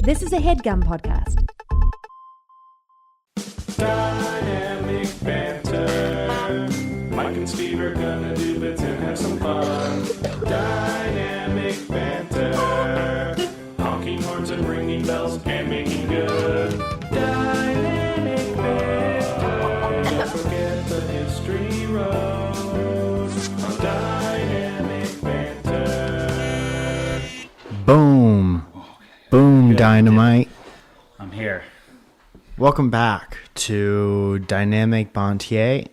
This is a HeadGum podcast. Dynamic banter. Mike and Steve are gonna do bits and have some fun. Dynamic banter. Honking horns and ringing bells and making good. Dynamic banter. Don't forget the history road on Dynamic banter. Boom. Boom, Good. dynamite. I'm here. Welcome back to Dynamic Banter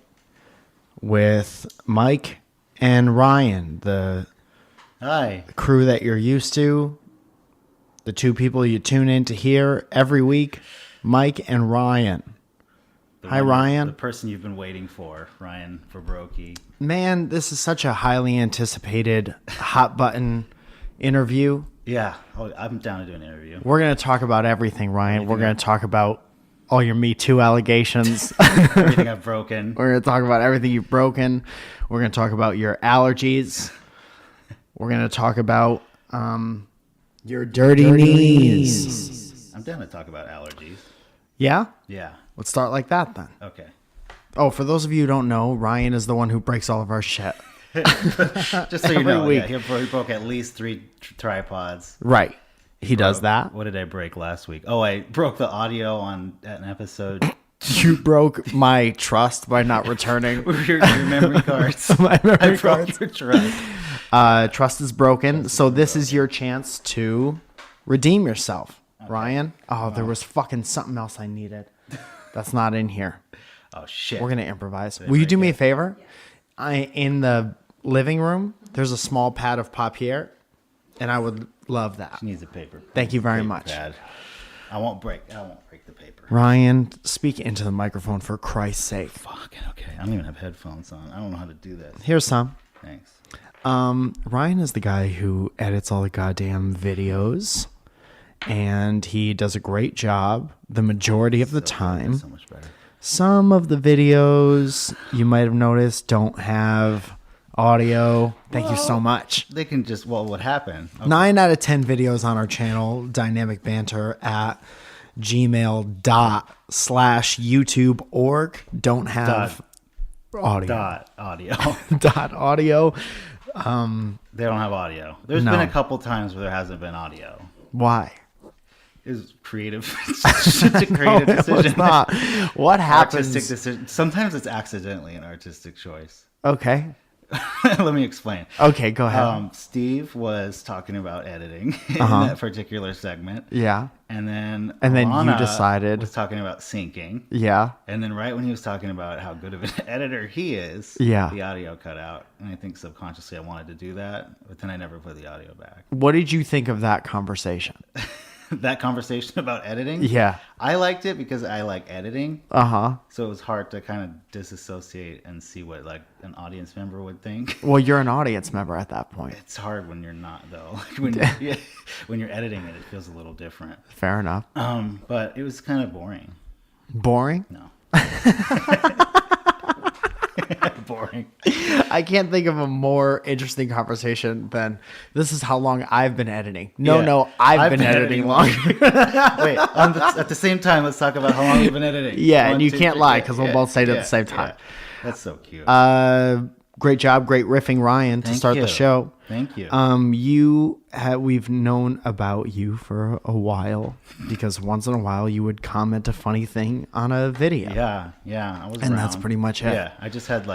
with Mike and Ryan, the Hi. crew that you're used to, the two people you tune in to hear every week, Mike and Ryan. Hi, Ryan. The person you've been waiting for, Ryan Farroki. Man, this is such a highly anticipated hot button interview. Yeah. Oh, I'm down to do an interview. We're going to talk about everything, Ryan. We're going to talk about all your Me Too allegations. Everything I've broken. We're going to talk about everything you've broken. We're going to talk about your allergies. We're going to talk about your dirty knees. I'm down to talk about allergies. Yeah? Yeah. Let's start like that then. Okay. Oh, for those of you who don't know, Ryan is the one who breaks all of our shit. Just so you Every know, week. yeah, he broke at least 3 tripods. Right. He does that. What did I break last week? Oh, I broke the audio on an episode. You broke my trust by not returning your memory cards. my memory I broke cards. your trust. Trust is broken. So this is your chance to redeem yourself, Ryan. Oh, there was fucking something else I needed. That's not in here. Oh, shit. We're going to improvise. Will you do me a favor? In the living room, there's a small pad of papier, and I would love that. She needs a paper. Thank you very Paper much. pad. I won't break the paper. Ryan, speak into the microphone for Christ's sake. Fucking okay. I don't even have headphones on. I don't know how to do this. Here's some. Thanks. Ryan is the guy who edits all the goddamn videos, and he does a great job the majority of the time. So much better. Some of the videos you might have noticed don't have audio. Thank you so much. They can just, what happened? Okay. 9 out of 10 videos on our channel, Dynamic Banter at gmail.com/YouTube.org don't have audio. Dot audio. Dot audio. They don't have audio. There's No. been a couple times where there hasn't been audio. Why? It's creative. Such a creative decision. It's not. What happens? Artistic decision. Sometimes it's accidentally an artistic choice. Okay. Let me explain. Okay, go ahead. Steve was talking about editing in that particular segment. Yeah. And then You Alana decided. was talking about syncing. Yeah. And then right when he was talking about how good of an editor he is, Yeah. the audio cut out. And I think subconsciously I wanted to do that, but then I never put the audio back. What did you think of that conversation? That conversation about editing? Yeah. I liked it because I like editing. Uh-huh. So it was hard to kind of disassociate and see what like an audience member would think. Well, you're an audience member at that point. It's hard when you're not though. When you're editing it, it feels a little different. Fair enough. But it was kind of boring. Boring? No. Boring. I can't think of a more interesting conversation than this is how long I've been editing. No, I've been editing longer. Wait, at the same time, let's talk about how long you've been editing. Yeah, One, and you two, can't three, lie because we'll both say it at the same yeah. time. That's so cute. Great job, great riffing, Ryan, to Thank start you. the show. Thank you. We've known about you for a while because once in a while you would comment a funny thing on a video. Yeah. I was And that's around. pretty much it. Yeah, I just had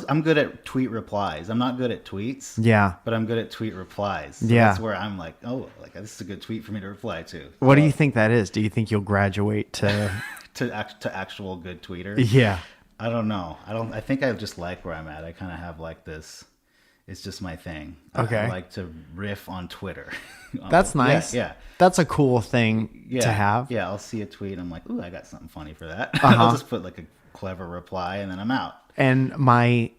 I'm good at tweet replies. I'm not good at tweets. Yeah. But I'm good at tweet replies. So Yeah. That's where I'm like, oh, like this is a good tweet for me to reply to. What do you think that is? Do you think you'll graduate to? to actual good tweeter? Yeah. I don't know. I think I just like where I'm at. I kind of have like this. It's just my thing. Okay. I like to riff on Twitter. That's nice. Yeah. That's a cool thing to have. Yeah. I'll see a tweet. And I'm like, ooh, I got something funny for that. Uh-huh. I'll just put like a clever reply and then I'm out. And my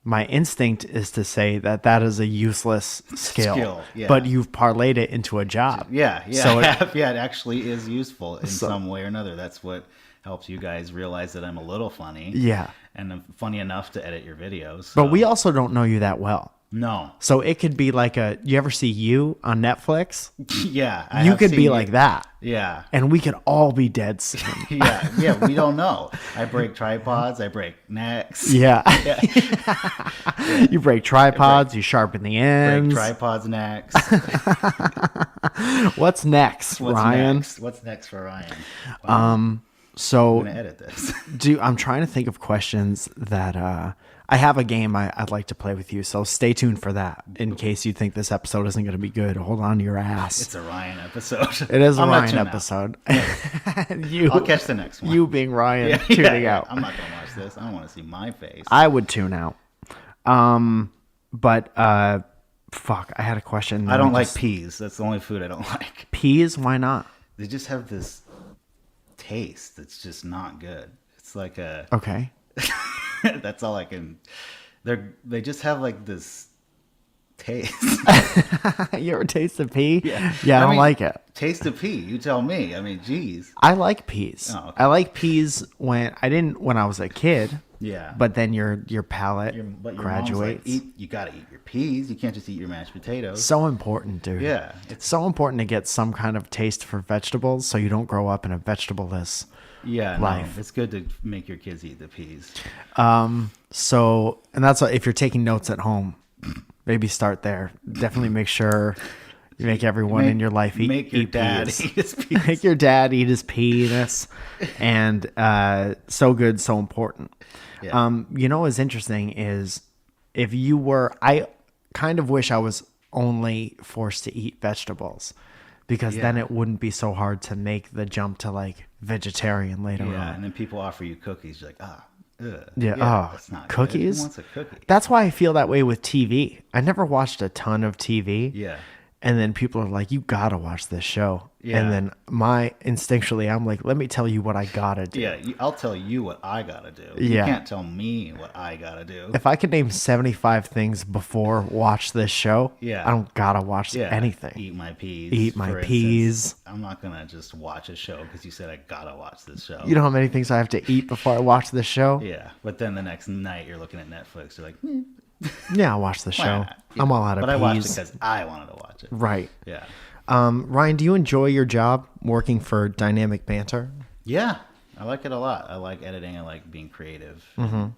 instinct is to say that is a useless skill. Yeah. But you've parlayed it into a job. Yeah. So it actually is useful in some way or another. That's what helps you guys realize that I'm a little funny. Yeah. And I'm funny enough to edit your videos. But we also don't know you that well. No. So it could be like you ever see You on Netflix? Yeah. You could be like that. Yeah. And we could all be dead soon. Yeah. We don't know. I break tripods. I break necks. Yeah. You break tripods. You sharpen the ends. Break tripods necks. What's next, Ryan? What's next for Ryan? So I'm gonna edit this. I'm trying to think of questions that I have a game I'd like to play with you. So stay tuned for that in case you think this episode isn't going to be good. Hold on to your ass. It's a Ryan episode. It is a I'm gonna Ryan tune out. episode. I'll catch the next one. You being Ryan tuning out. I'm not gonna watch this. I don't want to see my face. I would tune out. But fuck, I had a question. I don't like peas. That's the only food I don't like. Peas? Why not? They just have this taste that's just not good. It's like a Okay. that's all I can. They just have like this taste. You ever taste a pea? Yeah. Yeah, I don't mean, like it. Taste of pea. You tell me. I mean, geez. I like peas. Oh, okay. I like peas when I was a kid. Yeah. But then your palate But your graduates. mom's like, you got to eat your peas. You can't just eat your mashed potatoes. So important, dude. Yeah. It's so important to get some kind of taste for vegetables so you don't grow up in a vegetable-less Yeah, life. no, it's good to make your kids eat the peas. So, and that's what, if you're taking notes at home, maybe start there. Definitely make sure you make everyone in your life Make your eat dad peas. eat his peas. Make your dad eat his penis. And so good, so important. Yeah. You know what's interesting is I kind of wish I was only forced to eat vegetables, because then it wouldn't be so hard to make the jump to like vegetarian later Yeah, on. and then people offer you cookies. You're like, ugh. Yeah, that's not cookies? Good. Who wants a cookie? That's why I feel that way with TV. I never watched a ton of TV. Yeah. And then people are like, you gotta watch this show. Yeah. And then instinctually, I'm like, let me tell you what I gotta do. Yeah, I'll tell you what I gotta do. Yeah. You can't tell me what I gotta do. If I could name 75 things before watch this show, Yeah. I don't gotta watch anything. Eat my peas. Eat my for instance. peas. I'm not gonna just watch a show because you said I gotta watch this show. You know how many things I have to eat before I watch this show? Yeah, but then the next night you're looking at Netflix. You're like, Yeah, I'll watch the why show. not? I'm all out of but peas. I watched it because I wanted to watch it. Right. Yeah. Ryan, do you enjoy your job working for Dynamic Banter? Yeah, I like it a lot. I like editing. I like being creative, and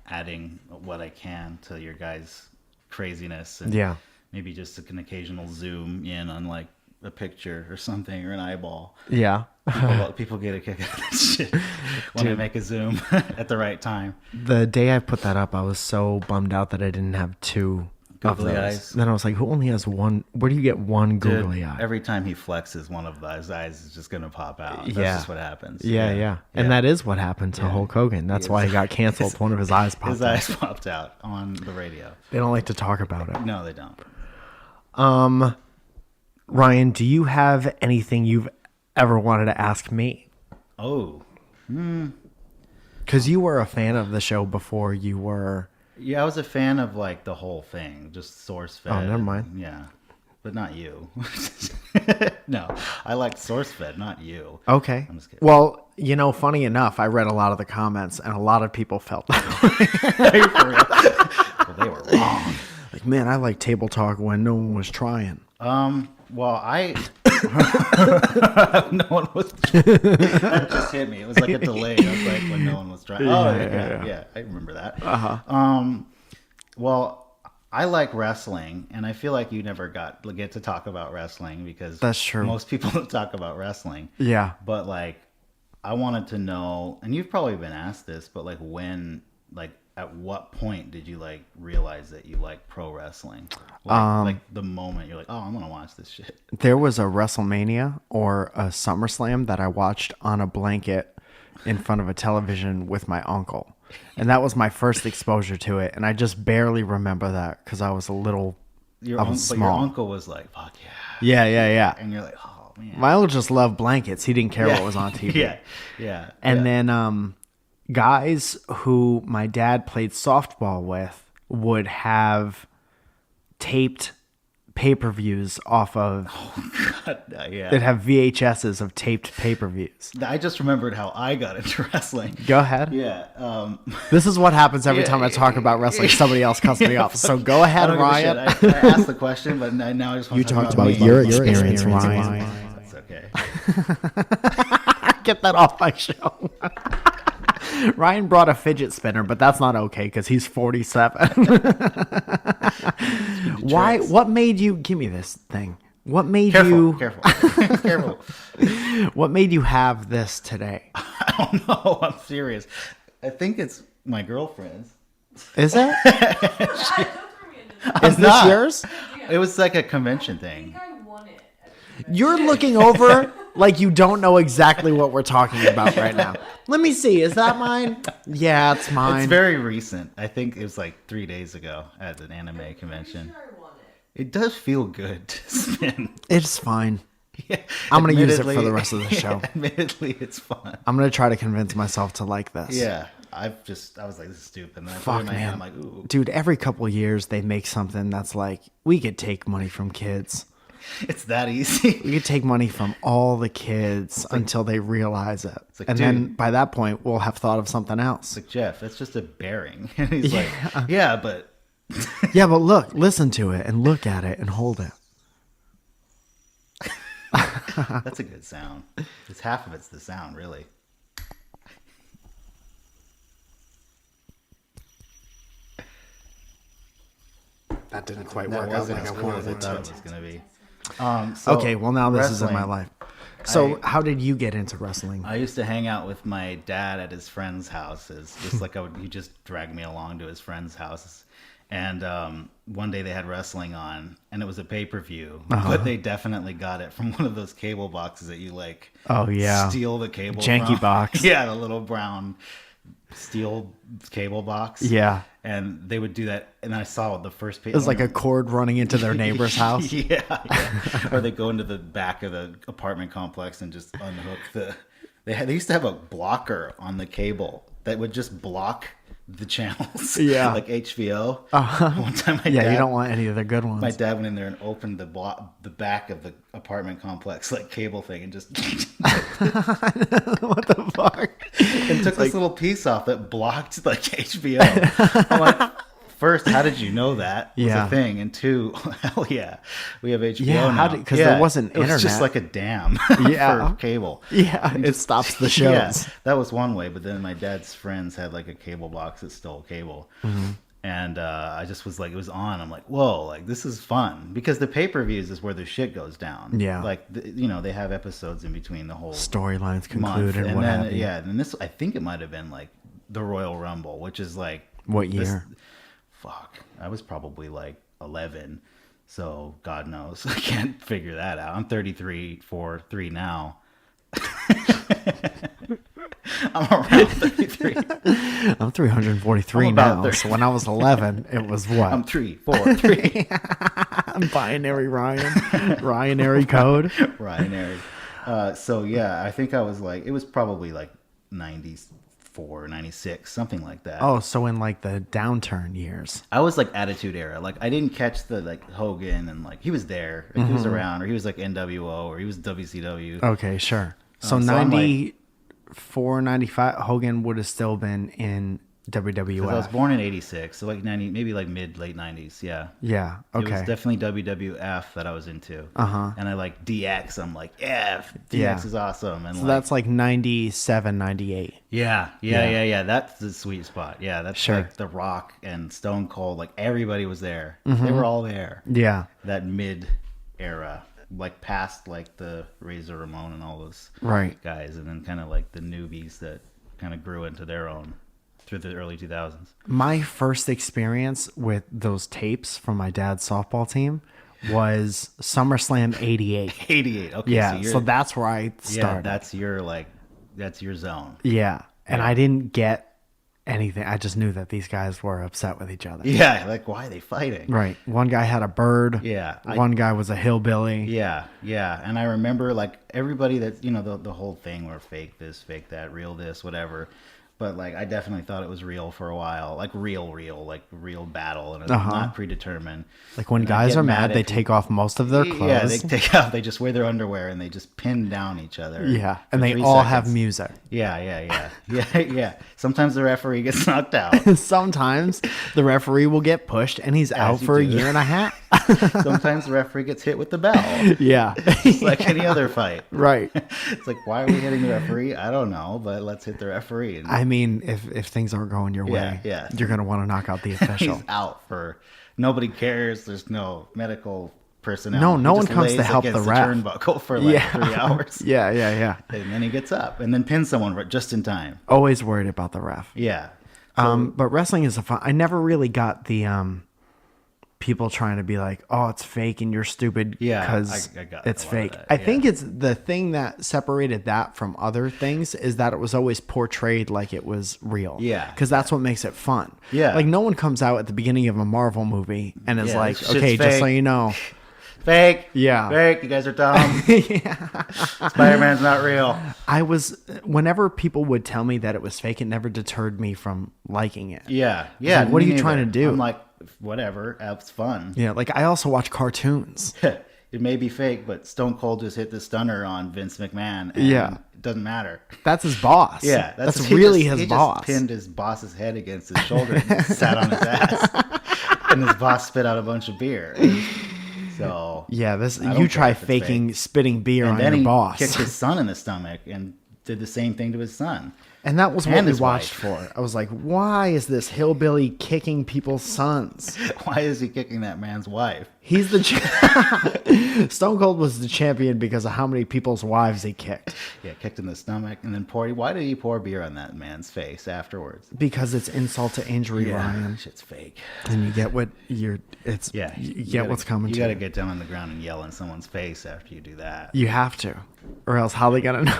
adding what I can to your guys' craziness, and Yeah. maybe just an occasional zoom in on like a picture or something or an eyeball. Yeah. People get a kick out of this shit when I make a zoom at the right time. The day I put that up, I was so bummed out that I didn't have two Googly of those. eyes. Then I was like, who only has one? Where do you get one Dude, googly eye? every time he flexes, one of those eyes is just gonna pop out. That's Yeah. just what happens. Yeah. And that is what happened to Hulk Hogan. That's why he got canceled. One of his eyes popped His out. eyes popped out on the radio. They don't like to talk about it. No, they don't. Ryan, do you have anything you've ever wanted to ask me? Oh, Because you were a fan of the show before you were... yeah, I was a fan of like the whole thing, just source fed. Oh, never mind. Yeah, but not you. No, I liked source fed, not you. Okay. I'm just kidding. Well, you know, funny enough, I read a lot of the comments, and a lot of people felt that way. Well, they were wrong. Like, man, I like table talk when no one was trying. Well, no one was. That just hit me. It was like a delay. I was like when no one was trying. Yeah, I remember that. Well, I like wrestling, and I feel like you never get to talk about wrestling because That's true. Most people don't talk about wrestling. Yeah. But like, I wanted to know, and you've probably been asked this, but like at what point did you like realize that you like pro wrestling? Like the moment you're like, oh, I'm gonna watch this shit. There was a WrestleMania or a SummerSlam that I watched on a blanket in front of a television with my uncle. And that was my first exposure to it. And I just barely remember that because I was a little But your small. uncle was like, fuck yeah. Yeah. And you're like, oh man. My uncle just loved blankets. He didn't care what was on TV. Yeah. And then guys who my dad played softball with would have taped pay-per-views off of. Yeah. They'd have VHSs of taped pay-per-views. I just remembered how I got into wrestling. Go ahead. Yeah. This is what happens every time I talk about wrestling. Somebody else cuts me off. So go ahead, Ryan. I asked the question, but now I just want to talk about your experience, Ryan. That's okay. Get that off my show. Ryan brought a fidget spinner, but that's not okay because he's 47. Why? What made you give me this thing? What made you Careful. What made you have this today? I don't know. I'm serious. I think it's my girlfriend's. Is it? Is this not. yours? It was like a convention thing. You're looking over like you don't know exactly what we're talking about right now. Let me see. Is that mine? Yeah, it's mine. It's very recent. I think it was like 3 days ago at an anime convention. It does feel good to spin. It's fine. Yeah, I'm going to use it for the rest of the show. Admittedly, it's fun. I'm going to try to convince myself to like this. Yeah. I was like, this is stupid. And then I put it Fuck, in my man. hand. I'm like, ooh. Dude, every couple of years they make something that's like, we could take money from kids. It's that easy. We could take money from all the kids until they realize it. like, and dude, then by that point, we'll have thought of something else. It's like, Jeff, that's just a bearing. And he's like, yeah, but... Yeah, but look, listen to it and look at it and hold it. That's a good sound. It's half of it's the sound, really. That didn't quite That work out wasn't like as I cool as I wanted thought it it was to. going to be. Okay, well now this is in my wrestling. life. So how did you get into wrestling? I used to hang out with my dad at his friends' houses. Just like he just dragged me along to his friends' houses. And one day they had wrestling on, and it was a pay-per-view. But they definitely got it from one of those cable boxes that you like. Oh, yeah. Steal the cable. Janky from. box. Yeah, the little brown steel cable box. Yeah. And they would do that, and I saw the first page. It was like a cord running into their neighbor's house. Yeah. Or they go into the back of the apartment complex and just unhook the. They used to have a blocker on the cable that would just block the channels. Yeah. Like HBO. One time, You don't want any of the good ones. my dad went in there and opened the back of the apartment complex like cable thing and just What the fuck? and took this little piece off that blocked like HBO. I'm like, first, how did you know that was Yeah. a thing? And two, hell yeah, we have HBO Yeah, now. because there wasn't it was just internet. like a dam Yeah. for cable. Yeah, it stops the shows. Yeah, that was one way. But then my dad's friends had like a cable box that stole cable. Mm-hmm. And I just was like, it was on. I'm like, whoa, like this is fun because the pay-per-views is where the shit goes down. Yeah. like they have episodes in between the whole Storylines month, concluded. and What then have you. yeah, and this I think it might have been like the Royal Rumble, which is like What year? Fuck, I was probably like 11, so God knows I can't figure that out. I'm 33 now. I'm around 33. I'm 343 I'm about now. 30. So when I was 11, it was what? I'm 3, 4, 3. I'm binary Ryan. Ryanary code. Ryanary. So yeah, I think I was like, it was probably like 94, 96, something like that. Oh, so in like the downturn years. I was like Attitude Era. Like I didn't catch the like Hogan and like he was there, like, he was around, or he was like NWO, or he was WCW. Okay, sure. So So I'm like- 94, 95, Hogan would have still been in 'Cause I was WWF. born in '86, so like 90, maybe like late '90s. Yeah. Yeah, It was okay. definitely WWF that I was into. Uh-huh. And I like DX. I'm like, yeah, DX Yeah. is awesome. And So like, that's like 97, 98. yeah. That's the sweet spot. Yeah, that's Sure. like The Rock and Stone Cold. Like everybody was there. Mm-hmm. They were all there. Yeah, That mid era, like past like the Razor Ramon and all those right. guys, and then kind of like the newbies that kind of grew into their own through the early 2000s. My first experience with those tapes from my dad's softball team was SummerSlam 88. 88. Okay. Yeah, you're- so that's where I yeah, started. that's your zone. Yeah, and I didn't get anything. I just knew that these guys were upset with each other. Yeah, like why are they fighting? Right. One guy had a bird. Yeah, One guy was a hillbilly. Yeah, and I remember like everybody that the whole thing where fake this, fake that, real this, whatever. But like, I definitely thought it was real for a while, like real battle, and it's not predetermined. Like when And I guys get are mad, they if take off most of their clothes. Yeah, they take out. They just wear their underwear and they just pin down each other. Yeah, for and they 3 all seconds. have music. Yeah. Sometimes the referee gets knocked out. Sometimes the referee will get pushed and he's out for a year and a half. Sometimes the referee gets hit with the bell. Yeah. It's like any other fight. Right. It's like, why are we hitting the referee? I don't know, but let's hit the referee. And I mean, if things aren't going your way, yeah. you're going to want to knock out the official. he's out for, nobody cares. There's no medical personnel. No He one just comes to lays help the against ref. turnbuckle for like 3 hours. Yeah. And then he gets up and then pins someone just in time. Always worried about the ref. Yeah. But wrestling is a fun. I never really got the people trying to be like, oh, it's fake and you're stupid because I got it's a lot of fake. that, I think it's the thing that separated that from other things is that it was always portrayed like it was real. Yeah. Because that's what makes it fun. Yeah. Like no one comes out at the beginning of a Marvel movie and is like, this shit's okay, just so fake. you know. Fake. Yeah. Fake. You guys are dumb. Spider-Man's not real. Whenever people would tell me that it was fake, it never deterred me from liking it. Yeah. like, what are me you trying to do? I'm like, whatever. It's fun. Yeah, like I also watch cartoons. It may be fake, but Stone Cold just hit the stunner on Vince McMahon. And Yeah. it doesn't matter. That's his boss. Yeah, that's really his he boss. Just pinned his boss's head against his shoulder and sat on his ass, and his boss spit out a bunch of beer. So Yeah, I don't you care try if it's faking spitting beer and on then your he boss. kicked his son in the stomach and did the same thing to his son. And that was what And we his watched wife. for. I was like, why is this hillbilly kicking people's sons? Why is he kicking that man's wife? He's the Stone Cold was the champion because of how many people's wives he kicked. Yeah, kicked in the stomach and then why did he pour beer on that man's face afterwards? Because it's insult to injury, Ryan. Shit's fake. And you get what you get what's coming You to got to you. get down on the ground and yell in someone's face after you do that. You have to. Or else how they gonna know?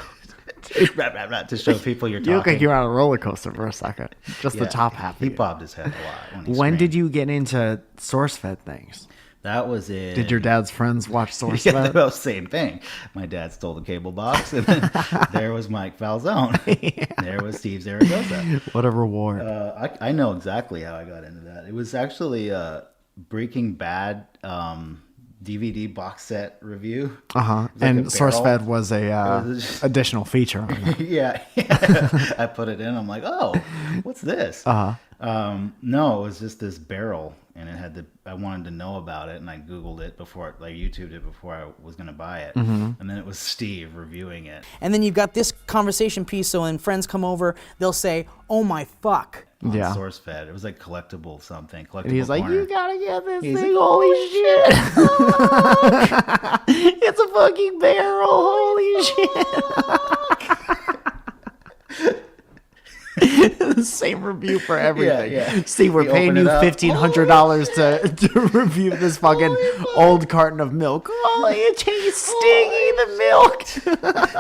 Rap, rap, rap, to show people you're You talking. look like you're on a roller coaster for a second. Just the Yeah, top half. He bobbed his head a lot. When did you get into source-fed things? That was it. Did your dad's friends watch Yeah, source-fed? well, same thing. My dad stole the cable box, and then there was Mike Falzone. There was Steve Zaragoza. What a reward. I know exactly how I got into that. It was actually a Breaking Bad DVD box set review. Uh-huh. It was like And a source-fed barrel. was a was just- additional feature on it. Yeah. I put it in. I'm like, oh, what's this? Uh-huh. No, it was just this barrel, and it had I wanted to know about it, and I Googled it YouTubed it before I was going to buy it. Mm-hmm. And then it was Steve reviewing it And then you've got this conversation piece, so when friends come over, they'll say, oh my fuck. on Yeah. SourceFed. It was like collectible something. Collectible And he's like, corner. you gotta get this He's thing. like, Holy shit. It's a fucking barrel. Holy shit. The same review for everything. Yeah. Steve, we're You paying open you it up. $1,500 to review this fucking old carton of milk. Oh, it tastes stingy, the milk.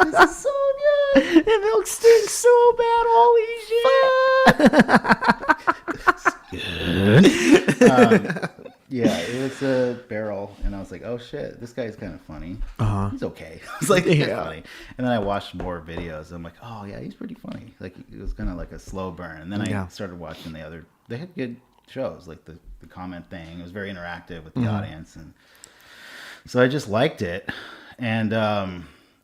This is so good. The milk stinks so bad. Holy shit. Yeah, it was a barrel, and I was like, oh shit, this guy's kind of funny. He's okay. I was like, Yeah. funny. And then I watched more videos. I'm like, oh yeah, he's pretty funny. Like, it was kind of like a slow burn. And then I started watching they had good shows, like the comment thing. It was very interactive with the audience. And so I just liked it. And I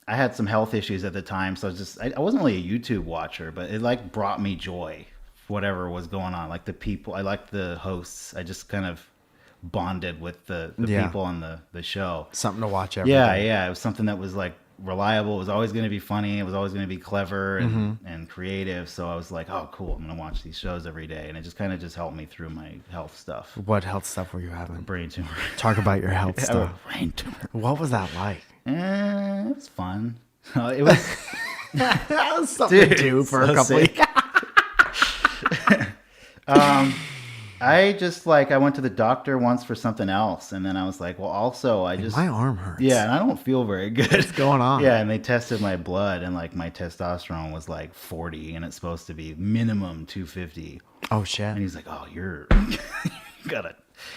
had some health issues at the time, so I wasn't really a YouTube watcher, but it like brought me joy, whatever was going on. Like the people, I liked the hosts. I just kind of bonded with the people on the show. Something to watch every day. Yeah. It was something that was like reliable. It was always going to be funny. It was always going to be clever and creative. So I was like, oh, cool. I'm going to watch these shows every day. And it just kind of helped me through my health stuff. What health stuff were you having? Brain tumor. Talk about your health stuff. Brain tumor. What was that like? It was fun. It was That was something to do for a so couple sick. I just I went to the doctor once for something else, and then I was like, well, also My arm hurts. yeah, and I don't feel very good. What's going on? Yeah, and they tested my blood, and my testosterone was 40, and it's supposed to be minimum 250. Oh shit. And he's like, oh, you're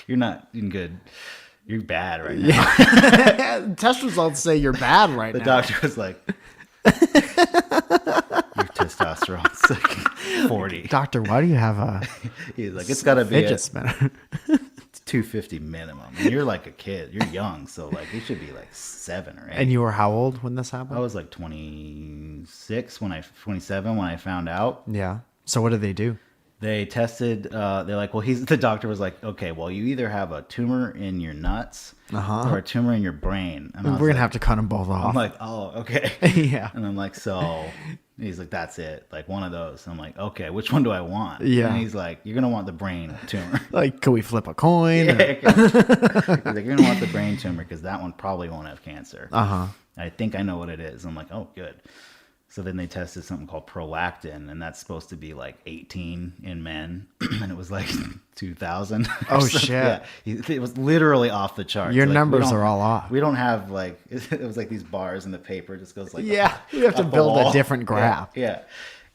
you're not in good. You're bad right now. Test results say you're bad right The now. doctor was like, your testosterone's like 40. Doctor, why do you have a He's like, it's got to be fidget at spinner? 250 minimum. And you're like a kid. You're young, so like it should be like 7 or 8. And you were how old when this happened? I was like 27 when I found out. Yeah. So what did they do? They tested. They're like, well, the doctor was like, okay, well, you either have a tumor in your nuts or a tumor in your brain. And I was We're gonna like, have to cut them both off. I'm like, oh, okay. Yeah. And I'm like, so he's like, that's it, like one of those. And I'm like, okay, which one do I want? Yeah. And he's like, you're gonna want the brain tumor. Like, can we flip a coin? Yeah, he's like, you're gonna want the brain tumor because that one probably won't have cancer. I think I know what it is. I'm like, oh, good. So then they tested something called prolactin, and that's supposed to be like 18 in men, and it was like 2,000. Oh, shit. Yeah, it was literally off the charts. Your Like, numbers are all off. We don't have like, it was like these bars in the paper. It just goes like, Yeah, you have to up the build a wall. different graph. Yeah.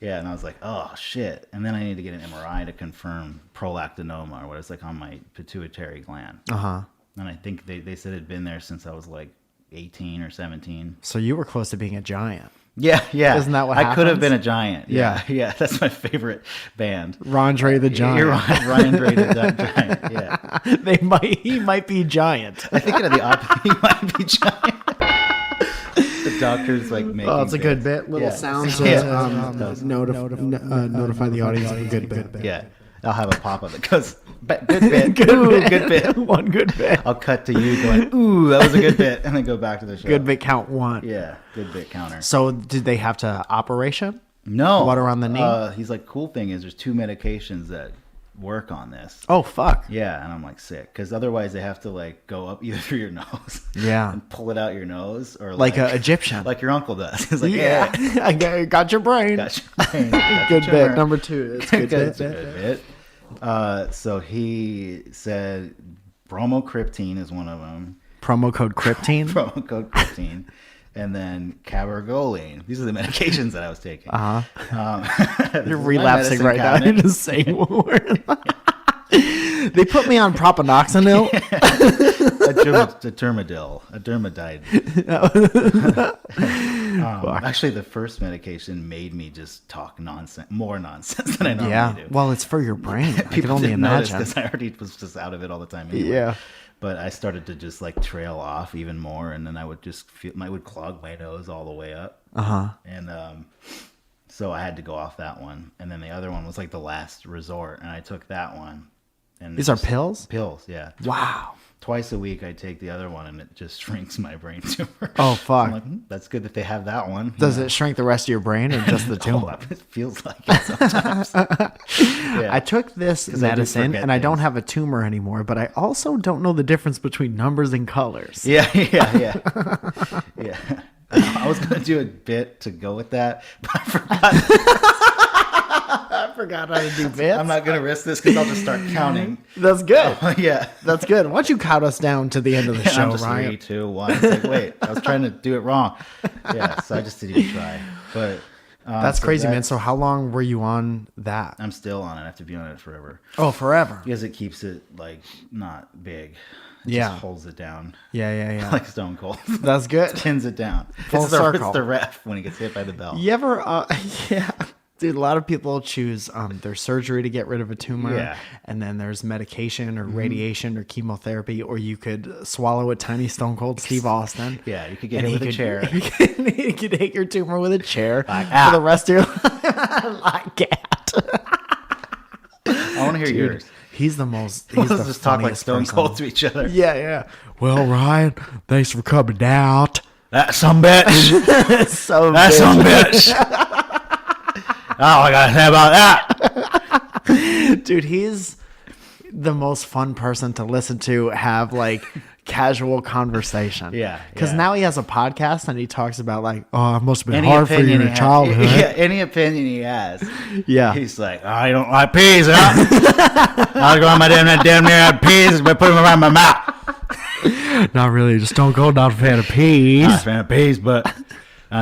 And I was like, oh, shit. And then I need to get an MRI to confirm prolactinoma, or what it's like on my pituitary gland. And I think they said it'd been there since I was like 18 or 17. So you were close to being a giant. Yeah. Isn't that what I could have happens? been a giant. Yeah. Yeah. That's my favorite band. Rondre the Giant. You're right. Ryan Dre the Giant. Yeah. He might be giant. I think of the opposite. He might be giant. The doctor's like making. Oh, it's a good bits. bit. Little Yeah. sound to Yeah. notify the audience. A good bit. Yeah. I'll have a pop-up that goes, good bit. Good bit. One good bit. I'll cut to you going, ooh, that was a good bit. And then go back to the show. Good bit count 1. Yeah. Good bit counter. So did they have to operation? No. Water on the knee? He's like, cool thing is there's 2 medications that work on this. Oh, fuck. Yeah, and I'm like sick because otherwise they have to like go up either through your nose, Yeah. and pull it out your nose, or Like a Egyptian. like your uncle does. He's like, Yeah. I got your brain. got your brain, got Good your bit. tumor." Number 2. It's good It's bit. a good bit. So he said bromocriptine is one of them. Promo code Kryptine. Promo code Kryptine. And then cabergoline. These are the medications that I was taking. You're relapsing right now. You're just saying one word. They put me on propanoxanil. a dermadide. Actually, the first medication made me just talk more nonsense than I normally Yeah. do. Well, it's for your brain. I can People only didn't notice imagine. because I already was just out of it all the time. Anyway. Yeah. But I started to just like trail off even more, and then I would just I would clog my nose all the way up. And so I had to go off that one, and then the other one was like the last resort, and I took that one. And These are pills? Pills, yeah. Wow. Twice a week I take the other one, and it just shrinks my brain tumor. Oh, fuck. I'm like, that's good that they have that one. Does it shrink the rest of your brain or just the tumor? It feels like it sometimes. Yeah. I took this I do medicine forget and I don't things. have a tumor anymore, but I also don't know the difference between numbers and colors. Yeah. I was gonna do a bit to go with that, but I forgot. I forgot how to do bits. I'm not gonna risk this because I'll just start counting. That's good. Yeah. That's good. Why don't you count us down to the end of the And show, I'm just Ryan? 3, 2, 1. It's like, wait, I was trying to do it wrong. Yeah, so I just didn't even try. But That's so crazy, man. So how long were you on that? I'm still on it. I have to be on it forever Oh, forever. because it keeps it like not big. It Yeah. just holds it down Yeah. like Stone Cold. That's good. Pins it down. Full It's circle. the ref when he gets hit by the bell. You ever, yeah. Dude, a lot of people choose their surgery to get rid of a tumor. Yeah. And then there's medication or radiation or chemotherapy, or you could swallow a tiny Stone Cold Steve Austin. Yeah, you could get And hit with a he chair. You could hit your tumor with a chair Like, for the rest of your life. Like cat. I want to hear yours. He's the most. Let's He's the just talk like funniest Stone person. Cold to each other. Yeah. Well, Ryan, thanks for coming out. That some bitch. So That bitch. some bitch. Oh, I gotta say about that. Dude, he's the most fun person to listen to have like casual conversation. Yeah, Because yeah. now he has a podcast and he talks about like, oh, it must have been Any hard for you opinion in he childhood. has, any opinion he has, Yeah. he's like, oh, I don't like peas, huh? I'll go on my damn near peas, but put them around my mouth. Not really. Just don't go not a fan of peas. Not a fan of peas, but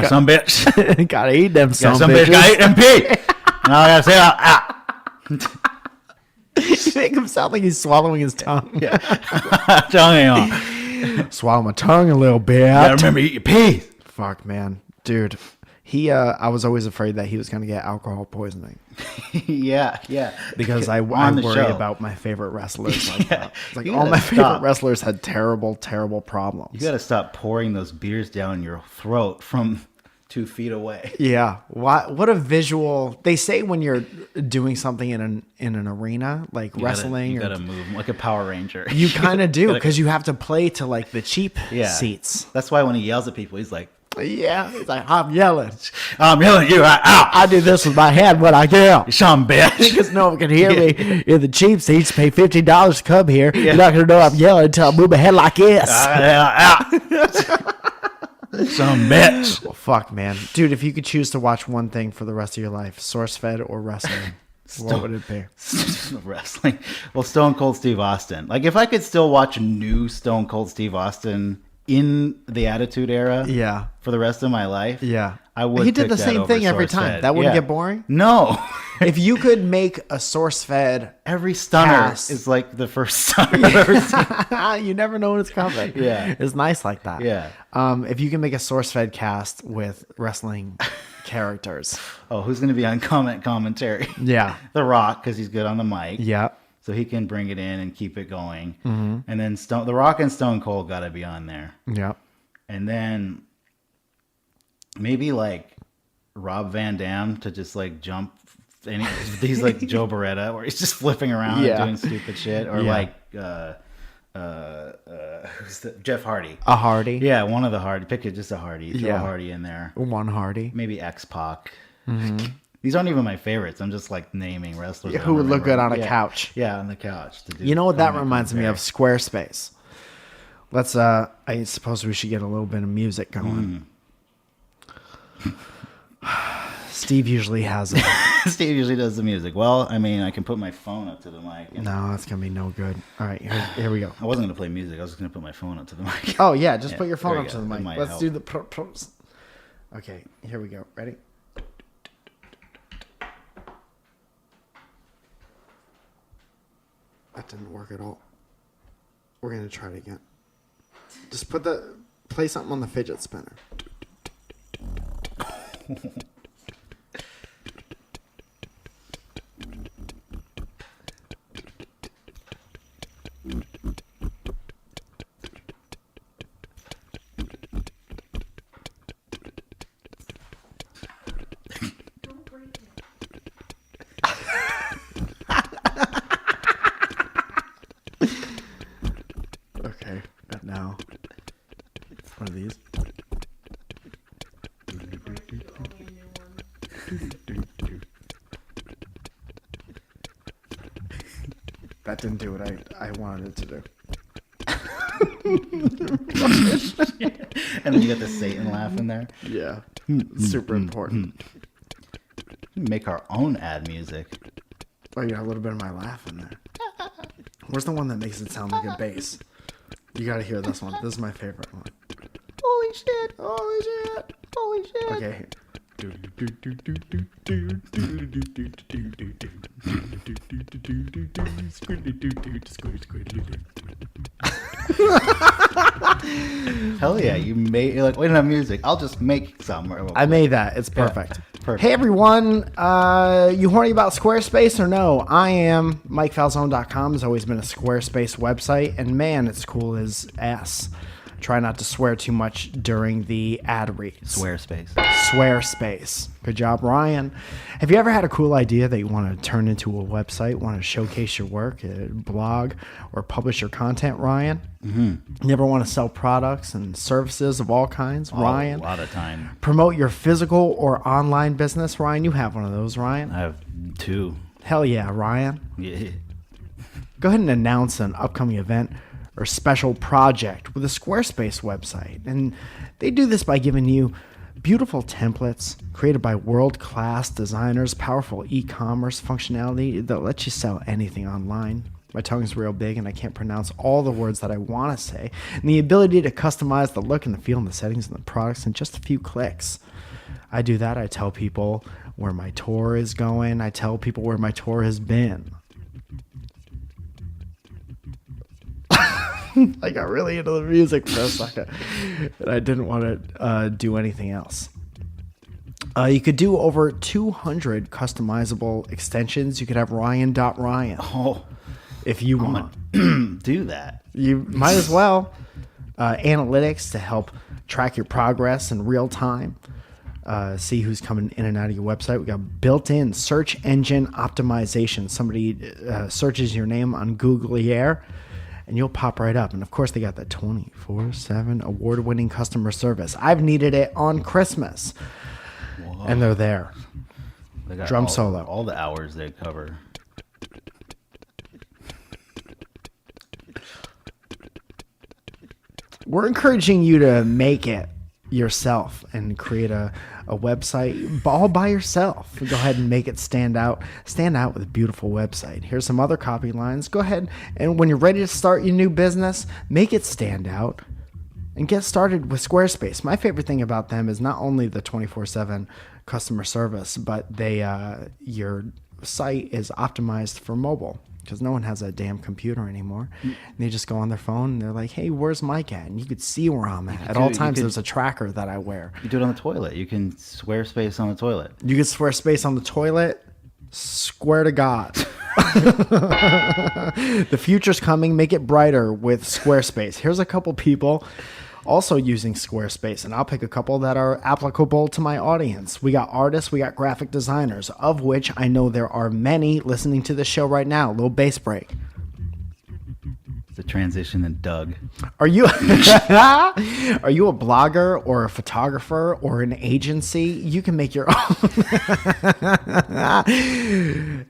some bitch, Gotta eat them some some bitch bitches. gotta eat them peas. And all I gotta say, You make him sound like he's swallowing his tongue. tongue on. Swallow my tongue a little bit. Gotta remember to eat your peas. Fuck, man. Dude, I was always afraid that he was going to get alcohol poisoning yeah. because I On the worry show. about my favorite wrestlers like that. It's like You all gotta my favorite stop. wrestlers had terrible, terrible problems. You got to stop pouring those beers down your throat from 2 feet away. Yeah. What a visual. They say when you're doing something in an arena, like wrestling, You got to move like a Power Ranger. you kind of do gotta- because you have to play to like the cheap seats. That's why when he yells at people, he's like, Yeah. It's like, I'm yelling. I'm yelling you out. I do this with my hand when I yell. Some bitch. Because no one can hear me. In the cheap seats, pay $15 to come here. You're not going to know I'm yelling until I move my head like this. Some bitch. Well, fuck, man. Dude, if you could choose to watch one thing for the rest of your life, source-fed or wrestling, what would it be? Wrestling. Well, Stone Cold Steve Austin. Like, if I could still watch new Stone Cold Steve Austin in the Attitude Era Yeah. for the rest of my life, Yeah. I would. He did pick the that same over thing every SourceFed. time. That wouldn't Yeah. get boring? No. If you could make a source-fed, Every stunner Cast. is like the first stunner I've ever seen. you never know when it's coming. Yeah. It's nice like that. Yeah. If you can make a source-fed cast with wrestling characters. Oh, who's going to be on commentary? Yeah. The Rock, because he's good on the mic. Yeah. So he can bring it in and keep it going. Mm-hmm. And then The Rock and Stone Cold got to be on there. Yeah. And then maybe like Rob Van Dam to just like jump. And he's like Joe Beretta, where he's just flipping around Yeah. and doing stupid shit. Or Yeah. like who's Jeff Hardy. A Hardy. Yeah, one of the Hardy. Pick it, just a Hardy. Throw Yeah. a Hardy in there. One Hardy. Maybe X-Pac. Mm-hmm. These aren't even my favorites. I'm just like naming wrestlers. I Who would don't look good remember. on a couch. Yeah, on the couch. To do You know what that comment reminds me of? commentary. Squarespace. Let's I suppose we should get a little bit of music going. Steve usually has it. Steve usually does the music. Well, I mean, I can put my phone up to the mic. And No, that's gonna be no good. All right, here we go. I wasn't going to play music. I was just going to put my phone up to the mic. Oh yeah, just Yeah, put your phone there up you to go. the That mic. might Let's help. do the pros. Okay, here we go. Ready? That didn't work at all. We're gonna try it again. Just play something on the fidget spinner. Okay, and now one of these. That didn't do what I wanted it to do. And then you got the Satan laugh in there. Yeah, super important. Make our own ad music. Oh, you got a little bit of my laugh in there. Where's the one that makes it sound like a bass? You gotta hear this one. This is my favorite one. Holy shit! Holy shit! Holy shit! Okay. Hell yeah! You're like, we don't have music. I'll just make some. I made that. It's perfect. perfect. Hey everyone, you horny about Squarespace or no? I am. MikeFalzone.com has always been a Squarespace website, and man, it's cool as ass. Try not to swear too much during the ad reads. Squarespace. Squarespace. Good job, Ryan. Have you ever had a cool idea that you want to turn into a website, want to showcase your work, a blog, or publish your content, Ryan? Mm-hmm. You ever want to sell products and services of all kinds, Ryan? A lot of time. Promote your physical or online business, Ryan? You have one of those, Ryan. I have 2. Hell yeah, Ryan. Yeah. Go ahead and announce an upcoming event or special project with a Squarespace website. And they do this by giving you beautiful templates created by world-class designers, powerful e-commerce functionality that lets you sell anything online. My tongue's real big and I can't pronounce all the words that I want to say. And the ability to customize the look and the feel and the settings and the products in just a few clicks. I do that. I tell people where my tour is going. I tell people where my tour has been. I got really into the music for a second, and I didn't want to do anything else. You could do over 200 customizable extensions. You could have Ryan.Ryan Oh, if you want. do that. You might as well. Analytics to help track your progress in real time. See who's coming in and out of your website. We got built-in search engine optimization. Somebody searches your name on Google Air, and you'll pop right up. And of course, they got that 24/7 award-winning customer service. I've needed it on Christmas, and they're there. They got Drum all, solo. All the hours they cover. We're encouraging you to make it yourself and create a website all by yourself. Go ahead and make it stand out with a beautiful website. Here's some other copy lines. Go ahead and when you're ready to start your new business, make it stand out and get started with Squarespace. My favorite thing about them is not only the 24/7 customer service, but your site is optimized for mobile. Because no one has a damn computer anymore. And they just go on their phone and they're like, hey, where's Mike at? And you could see where I'm at. At all times, there's a tracker that I wear. You do it on the toilet. You can Squarespace on the toilet. You can Squarespace on the toilet. Swear to God. The future's coming. Make it brighter with Squarespace. Here's a couple people also using Squarespace, and I'll pick a couple that are applicable to my audience. We got artists, we got graphic designers, of which I know there are many listening to this show right now. Little bass break. The transition and Doug. Are you a blogger or a photographer or an agency? You can make your own.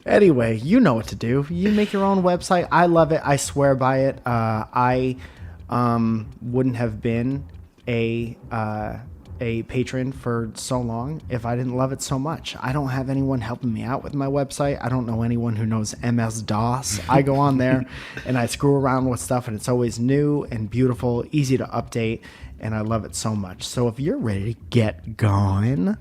Anyway, you know what to do. You make your own website. I love it. I swear by it. I wouldn't have been a patron for so long if I didn't love it so much. I don't have anyone helping me out with my website. I don't know anyone who knows MS-DOS. I go on there and I screw around with stuff, and it's always new and beautiful, easy to update, and I love it so much. So if you're ready to get going,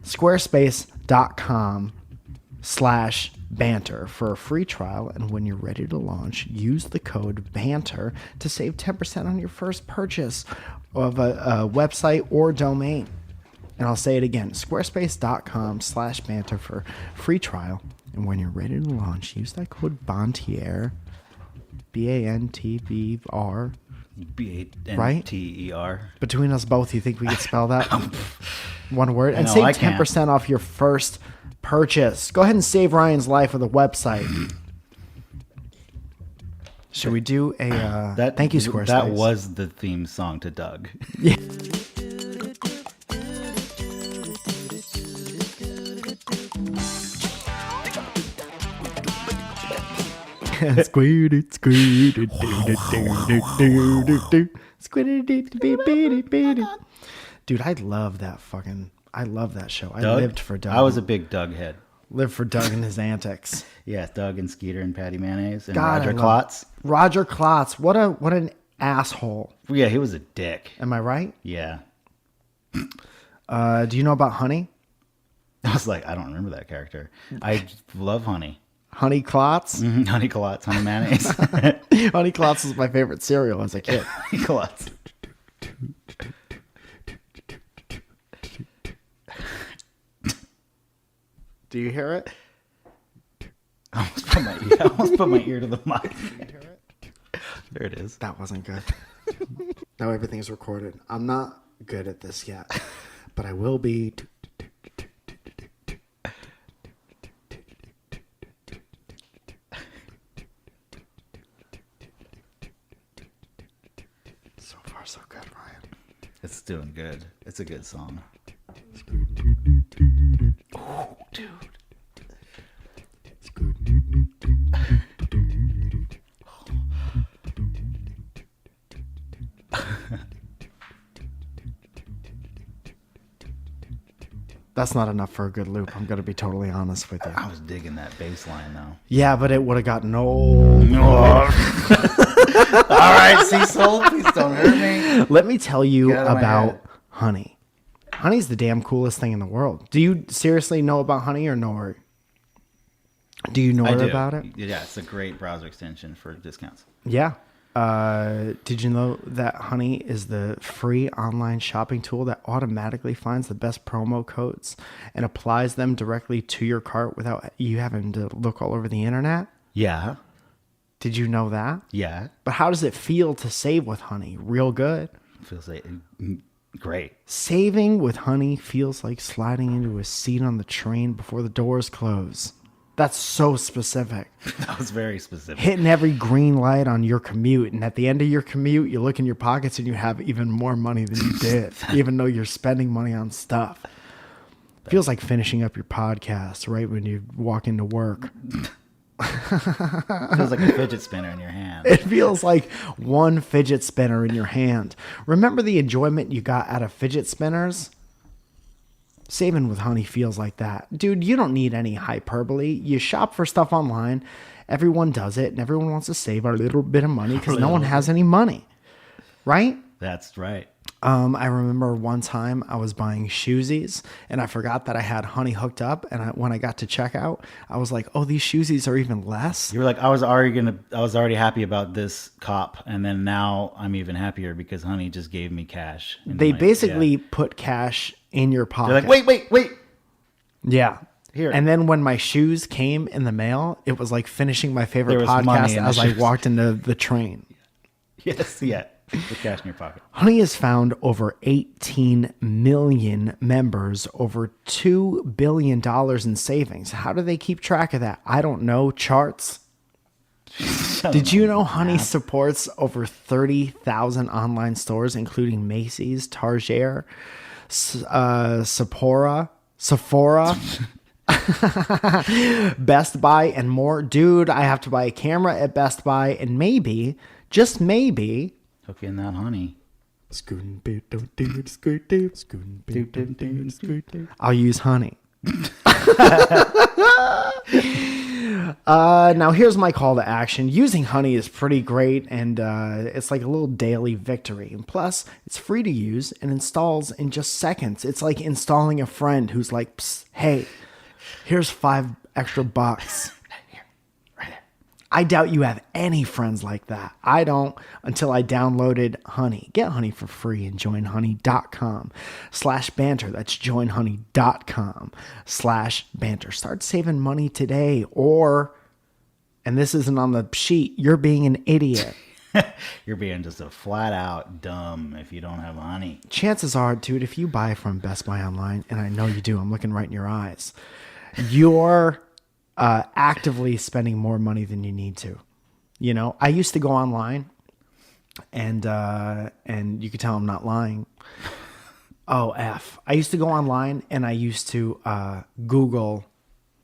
squarespace.com/banter for a free trial, and when you're ready to launch, use the code BANTER to save 10% on your first purchase of a website or domain. And I'll say it again, squarespace.com/banter for free trial, and when you're ready to launch, use that code BANTER, BANTBR. Right? BANTER. Between us both, you think we could spell that one word? And No, save I 10% can't. off your first purchase. Go ahead and save Ryan's life with a website. Should we do a thank you, Squarespace? That was the theme song to Doug. Yeah. Dude, I love that show. I lived for Doug. I was a big Doug head. Lived for Doug and his antics. Yeah, Doug and Skeeter and Patty Mayonnaise and God, Roger I love- Klotz. Roger Klotz. What an asshole. Yeah, he was a dick. Am I right? Yeah. Do you know about Honey? I was like, I don't remember that character. I love Honey. Honey Klotz? Honey Klotz, Honey Mayonnaise. Honey Klotz was my favorite cereal as a kid. Honey Klotz. Do you hear it? I almost put my ear to the mic. There it is. That wasn't good. Now everything's recorded. I'm not good at this yet, but I will be. So far, so good, Ryan. It's doing good. It's a good song. Oh, dude. That's not enough for a good loop. I'm going to be totally honest with you. I was digging that bass line, though. Yeah, but it would have gotten old. All right, Cecil, please don't hurt me. Let me tell you Get out of my about head. Honey. Honey's the damn coolest thing in the world. Do you seriously know about Honey or know her? Do you know I her do. about it? Yeah, it's a great browser extension for discounts. Yeah. Did you know that Honey is the free online shopping tool that automatically finds the best promo codes and applies them directly to your cart without you having to look all over the internet? Yeah. Did you know that? Yeah. But how does it feel to save with Honey? Real good. Feels like great. Saving with Honey feels like sliding into a seat on the train before the doors close. That's so specific. That was very specific. Hitting every green light on your commute, and at the end of your commute, you look in your pockets and you have even more money than you did, even though you're spending money on stuff. Feels like finishing up your podcast right when you walk into work. Feels like a fidget spinner in your hand. It feels like one fidget spinner in your hand. Remember the enjoyment you got out of fidget spinners? Saving with Honey feels like that. Dude, you don't need any hyperbole. You shop for stuff online. Everyone does it, and everyone wants to save a little bit of money because no one has any money. Right? That's right. I remember one time I was buying shoesies, and I forgot that I had Honey hooked up, and when I got to checkout, I was like, oh, these shoesies are even less? You were like, I was already happy about this cop, and then now I'm even happier because Honey just gave me cash. They basically put cash in your pocket. They're like, wait. Yeah. Here. And then when my shoes came in the mail, it was like finishing my favorite There was money podcast in the as I shoes. walked into the train. Yes, yeah. With cash in your pocket. Honey has found over 18 million members, over $2 billion in savings. How do they keep track of that? I don't know. Charts? Did you know Honey supports over 30,000 online stores, including Macy's, Target, Sephora, Best Buy, and more? Dude, I have to buy a camera at Best Buy, and maybe, just maybe, Hook in that Honey. I'll use Honey. Now here's my call to action. Using Honey is pretty great, and it's like a little daily victory. And plus, it's free to use and installs in just seconds. It's like installing a friend who's like, psst, hey, here's $5 extra. I doubt you have any friends like that. I don't until I downloaded Honey. Get Honey for free and join honey.com/banter. That's joinhoney.com/banter. Start saving money today, or, and this isn't on the sheet, you're being an idiot. You're being just a flat out dumb if you don't have Honey. Chances are, dude, if you buy from Best Buy online, and I know you do, I'm looking right in your eyes, you're actively spending more money than you need to. You know, I used to go online, and you could tell I'm not lying. I used to go online and I used to Google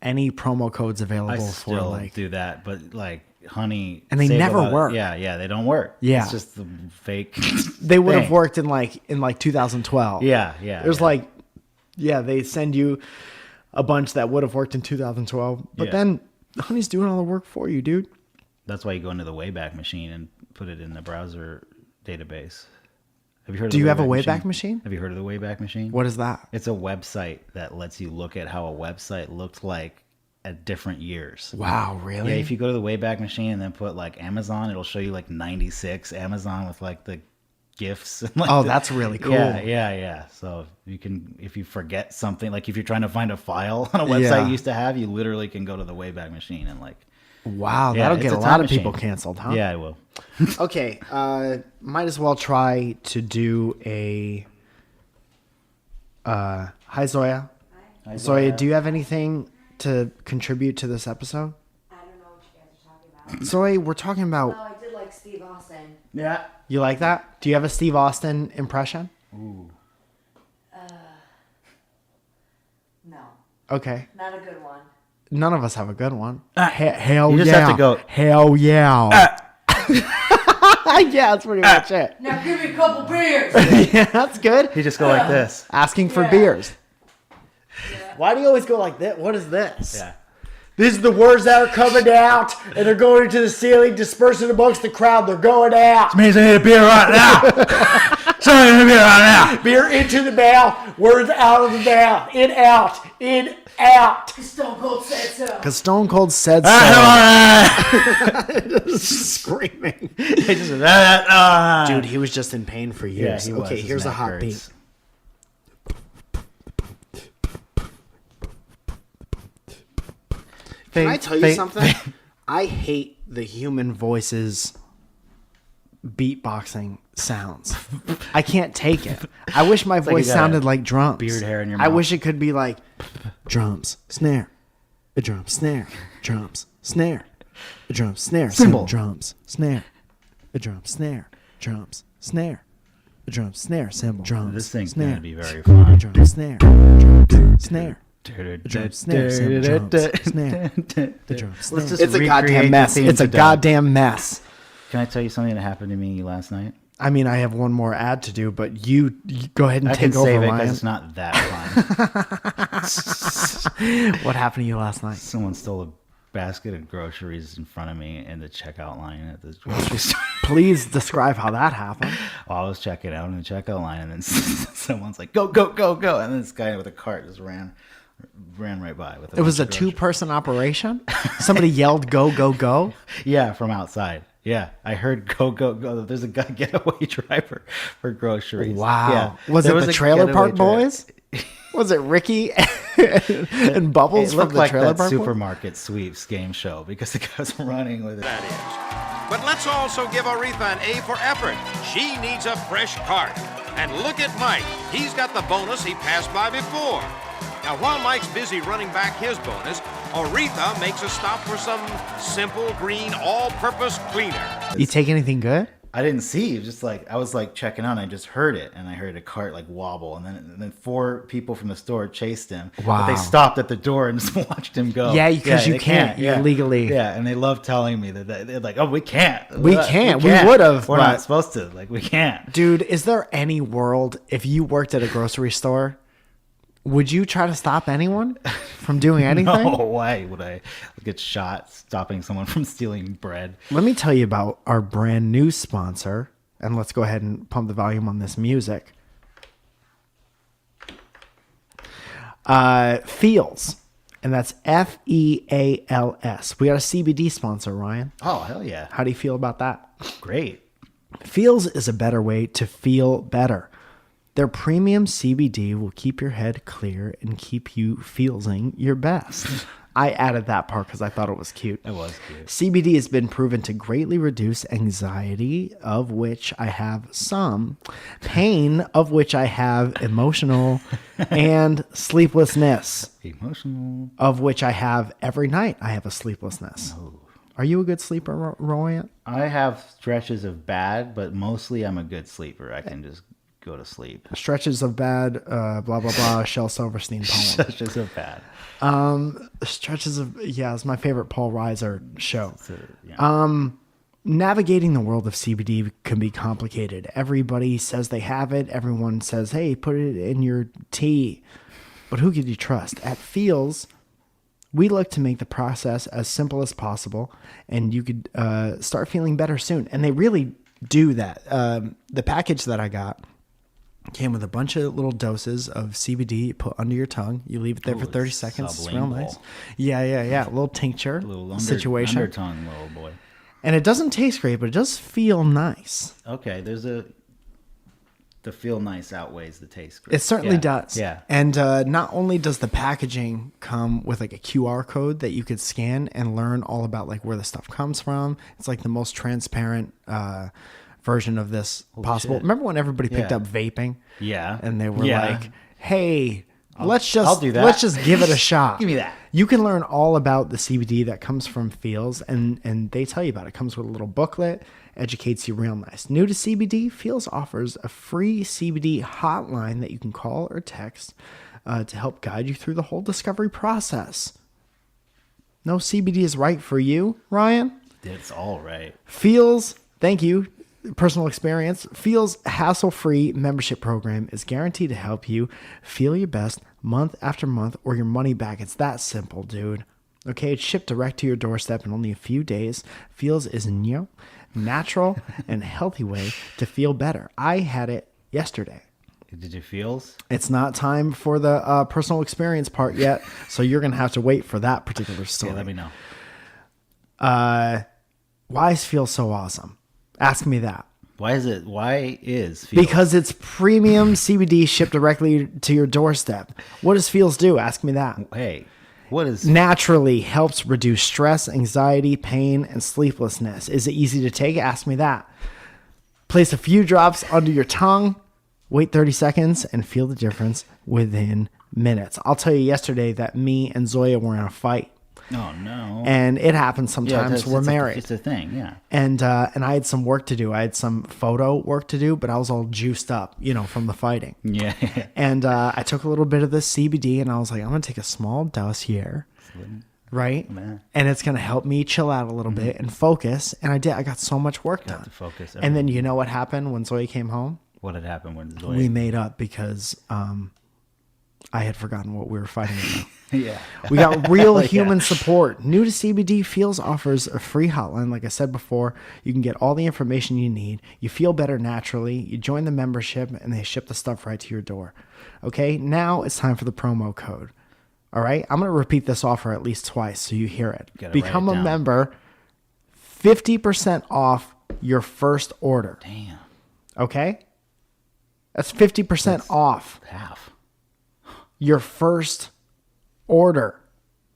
any promo codes available I for still like do that, but like Honey, And they saved never a lot of- work. Yeah, they don't work. Yeah. It's just the fake. they would have thing. worked in like 2012. Yeah. There's like, they send you a bunch that would have worked in 2012, but Yeah. then Honey's doing all the work for you, dude. That's why you go into the Wayback Machine and put it in the browser database. Have you heard? Do of you the have a Wayback Wayback Machine? Have you heard of the Wayback Machine? What is that? It's a website that lets you look at how a website looked like at different years. Wow, really? Yeah, if you go to the Wayback Machine and then put like Amazon, it'll show you like 96 Amazon with like the GIFs. And like Oh, that's really cool. Yeah. So you can, if you forget something, like if you're trying to find a file on a website Yeah. you used to have, you literally can go to the Wayback Machine and like. Wow, Yeah, that'll it's get a a time lot of machine. people canceled, huh? Yeah, I will. Okay, might as well try to do a. Hi, Zoya. Hi, Zoya, do you have anything to contribute to this episode? I don't know what you guys are talking about. Zoya, we're talking about. Oh, I did like Steve Austin. Yeah. You like that? Do you have a Steve Austin impression? No, Okay. not a good one. None of us have a good one. Hell You just yeah. have to go, Hell yeah. Yeah, that's pretty much it. Now give me a couple beers. Yeah, that's good. you just go like this. Asking for Yeah. beers. Why do you always go like this? What is this? Yeah. These are the words that are coming out, and they're going into the ceiling, dispersing amongst the crowd. They're going out. Means I need a beer right now. Sorry, Beer into the mouth, words out of the mouth, in, out. Stone Cold said so. Because Stone Cold said so. Screaming. Dude, he was just in pain for years. he was. Okay, His here's a neck hot hurts. beat. Can I tell you something? I hate the human voices beatboxing sounds. I can't take it. I wish my like voice you got sounded a like drums. beard hair in your I mouth. wish it could be like drums, snare, a drum, snare, drums, snare, a drum, snare, Cymbal. drums, snare, a drum, snare, drums, snare, a drum, snare, cymbal, drums, This thing's snare, gonna be very fun. drum, snare, drum, snare. The drum, snare, cymbal, drums, snare, the drum, snare. Let's just It's a recreate goddamn the mess. theme It's a to Doug. goddamn mess. Can I tell you something that happened to me last night? I mean, I have one more ad to do, but you go ahead and I can take over, save it Ryan. because it's not that fun. What happened to you last night? Someone stole a basket of groceries in front of me in the checkout line at the grocery store. Please describe how that happened. While I was checking out in the checkout line, and then someone's like, "Go, go, go, go!" And then this guy with a cart just ran right by with. It was a bunch of groceries. two-person operation. Somebody yelled, "Go, go, go!" Yeah, from outside. Yeah, I heard "Go, go, go." There's a getaway driver for groceries. Wow. Yeah. Was There it the a Trailer getaway Park driver. Boys? Was it Ricky and Bubbles It from looked the like Trailer that Park Boys? supermarket sweeps game show because the guy was running with it. That is. But let's also give Aretha an A for effort. She needs a fresh cart. And look at Mike. He's got the bonus he passed by before. Now, while Mike's busy running back his bonus, Aretha makes a stop for some simple green all-purpose cleaner. You take anything good? I didn't see. It was just like I was like checking out, and I just heard it, and I heard a cart like wobble, and then 4 people from the store chased him. Wow. But they stopped at the door and just watched him go. Yeah, because you they can't. You're legally- Yeah, and they love telling me that they're like, "Oh, we can't. We can't. We would've, We're but- not supposed to. Like, we can't." Dude, is there any world, if you worked at a grocery store, would you try to stop anyone from doing anything? No, why would I get shot stopping someone from stealing bread? Let me tell you about our brand new sponsor, and let's go ahead and pump the volume on this music. Feels, and that's Feals. We got a CBD sponsor, Ryan. Oh, hell yeah. How do you feel about that? Great. Feels is a better way to feel better. Their premium CBD will keep your head clear and keep you feeling your best. I added that part because I thought it was cute. It was cute. CBD has been proven to greatly reduce anxiety, of which I have some, pain, of which I have emotional, and sleeplessness, Emotional. of which I have every night. I have a sleeplessness. Are you a good sleeper, Royan? I have stretches of bad, but mostly I'm a good sleeper. I can just go to sleep. Stretches of bad, blah, blah, blah, Shel Silverstein poem. Stretches of bad. Stretches of, yeah, it's my favorite Paul Reiser show. So, yeah. Navigating the world of CBD can be complicated. Everybody says they have it. Everyone says, hey, put it in your tea. But who can you trust? At Feels, we look to make the process as simple as possible, and you could start feeling better soon. And they really do that. The package that I got came with a bunch of little doses of CBD you put under your tongue. You leave it there for 30 seconds. It's real sublingual. nice. Yeah. A little tincture situation. Under tongue, little boy. And it doesn't taste great, but it does feel nice. Okay, the feel nice outweighs the taste great. It certainly Yeah, does. Yeah. And not only does the packaging come with like a QR code that you could scan and learn all about like where the stuff comes from. It's like the most transparent version of this possible. shit. Remember when everybody picked Yeah. up vaping? Yeah. And they were Yeah. like, hey, I'll let's do that. let's just give it a shot. Give me that. You can learn all about the CBD that comes from Feels, and they tell you about it. It comes with a little booklet, educates you real nice. New to CBD, Feels offers a free CBD hotline that you can call or text to help guide you through the whole discovery process. No CBD is right for you, Ryan? It's all right. Feels, thank you, personal experience. Feels hassle-free membership program is guaranteed to help you feel your best month after month or your money back. It's that simple, dude. Okay, it's shipped direct to your doorstep in only a few days. Feels is a new, natural, and healthy way to feel better. I had it yesterday. Did you feels? It's not time for the personal experience part yet, so you're going to have to wait for that particular story. Yeah, let me know. Why is Feels so awesome? Ask me that. Why is Feels? Because it's premium CBD shipped directly to your doorstep. What does Feels do? Ask me that. Hey, what is... Naturally helps reduce stress, anxiety, pain, and sleeplessness. Is it easy to take? Ask me that. Place a few drops under your tongue, wait 30 seconds, and feel the difference within minutes. I'll tell you yesterday that me and Zoya were in a fight. Oh, no. And it happens sometimes. We're married. It's a thing, yeah. And I had some work to do. I had some photo work to do, but I was all juiced up, from the fighting. Yeah. And I took a little bit of the CBD, and I was like, I'm going to take a small dose here, right? Man. And it's going to help me chill out a little bit and focus. And I did. I got so much work done. To focus. And then you know what happened when Zoe came home? What had happened when Zoe... We made up because I had forgotten what we were fighting about. Yeah. We got real human support. New to CBD, Feels offers a free hotline. Like I said before, you can get all the information you need. You feel better naturally. You join the membership, and they ship the stuff right to your door. Okay, now it's time for the promo code. All right, I'm going to repeat this offer at least twice so you hear it. Become a member, 50% off your first order. Damn. Okay? That's 50% off Half. your first order.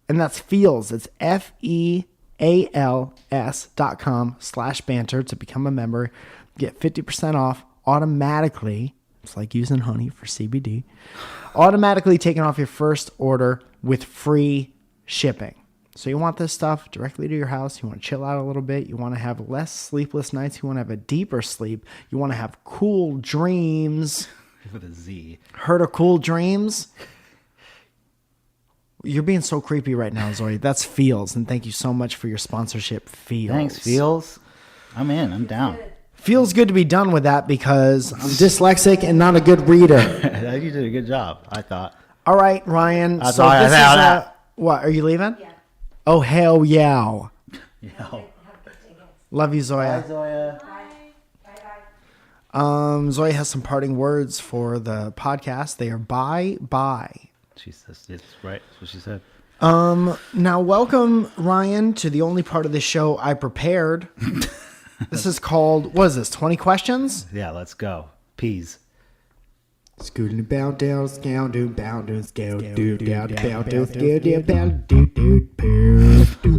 And that's Feels. It's FEALS.com/banter to become a member. Get 50% off automatically. It's like using honey for CBD. Automatically taken off your first order with free shipping. So you want this stuff directly to your house. You want to chill out a little bit. You want to have less sleepless nights. You want to have a deeper sleep. You want to have cool dreams. With a Z. Heard of cool dreams? You're being so creepy right now, Zoe. That's Feels, and thank you so much for your sponsorship, Feels. Thanks, Feels. I'm in. I'm down. Feels good to be done with that because I'm dyslexic and not a good reader. You did a good job, I thought. All right, Ryan. That's So all I this is have. what? Are you leaving? Yeah. Oh hell yeah! Yeah. Have a good day, guys. Love you, Zoya. Zoya. Bye. Bye. Zoya has some parting words for the podcast. They are bye. She says it's right. That's what she said. Now, welcome, Ryan, to the only part of the show I prepared. This is called, what is this, 20 questions? Yeah, let's go. Peas. Scooting about down, scale, do, bound, do, scale, do, down, bound, do, scale, do, bound, do.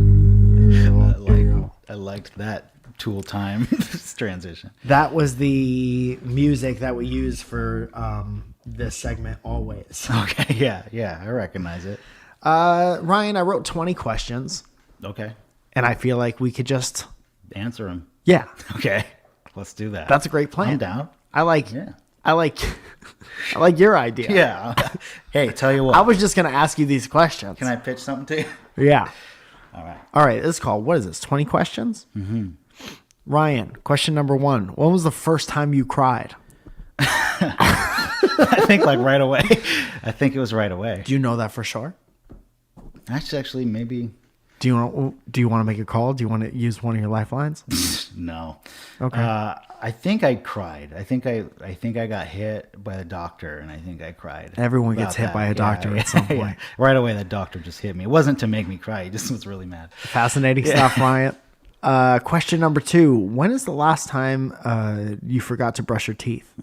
I liked that Tool Time transition. That was the music that we use for this segment always. Okay, yeah, I recognize it. Ryan, I wrote 20 questions, Okay, and I feel like we could just, answer them. yeah, Okay, let's do that. that's a great plan. I'm down. I like Yeah. your idea. Yeah. Hey, tell you what. I was just going to ask you these questions. Can I pitch something to you? Yeah. All right. All right. This is called, what is this, 20 questions? Mm-hmm. Ryan, question number 1. When was the first time you cried? I think like right away. I think it was right away. Do you know that for sure? Actually, maybe. Do you want to make a call? Do you want to use one of your lifelines? No. Okay. I think I cried. I think I got hit by the doctor, and I think I cried. Everyone about gets hit that. by a doctor at some point. Right away, the doctor just hit me. It wasn't to make me cry. He just was really mad. Fascinating stuff, Ryan. Question number 2. When is the last time you forgot to brush your teeth?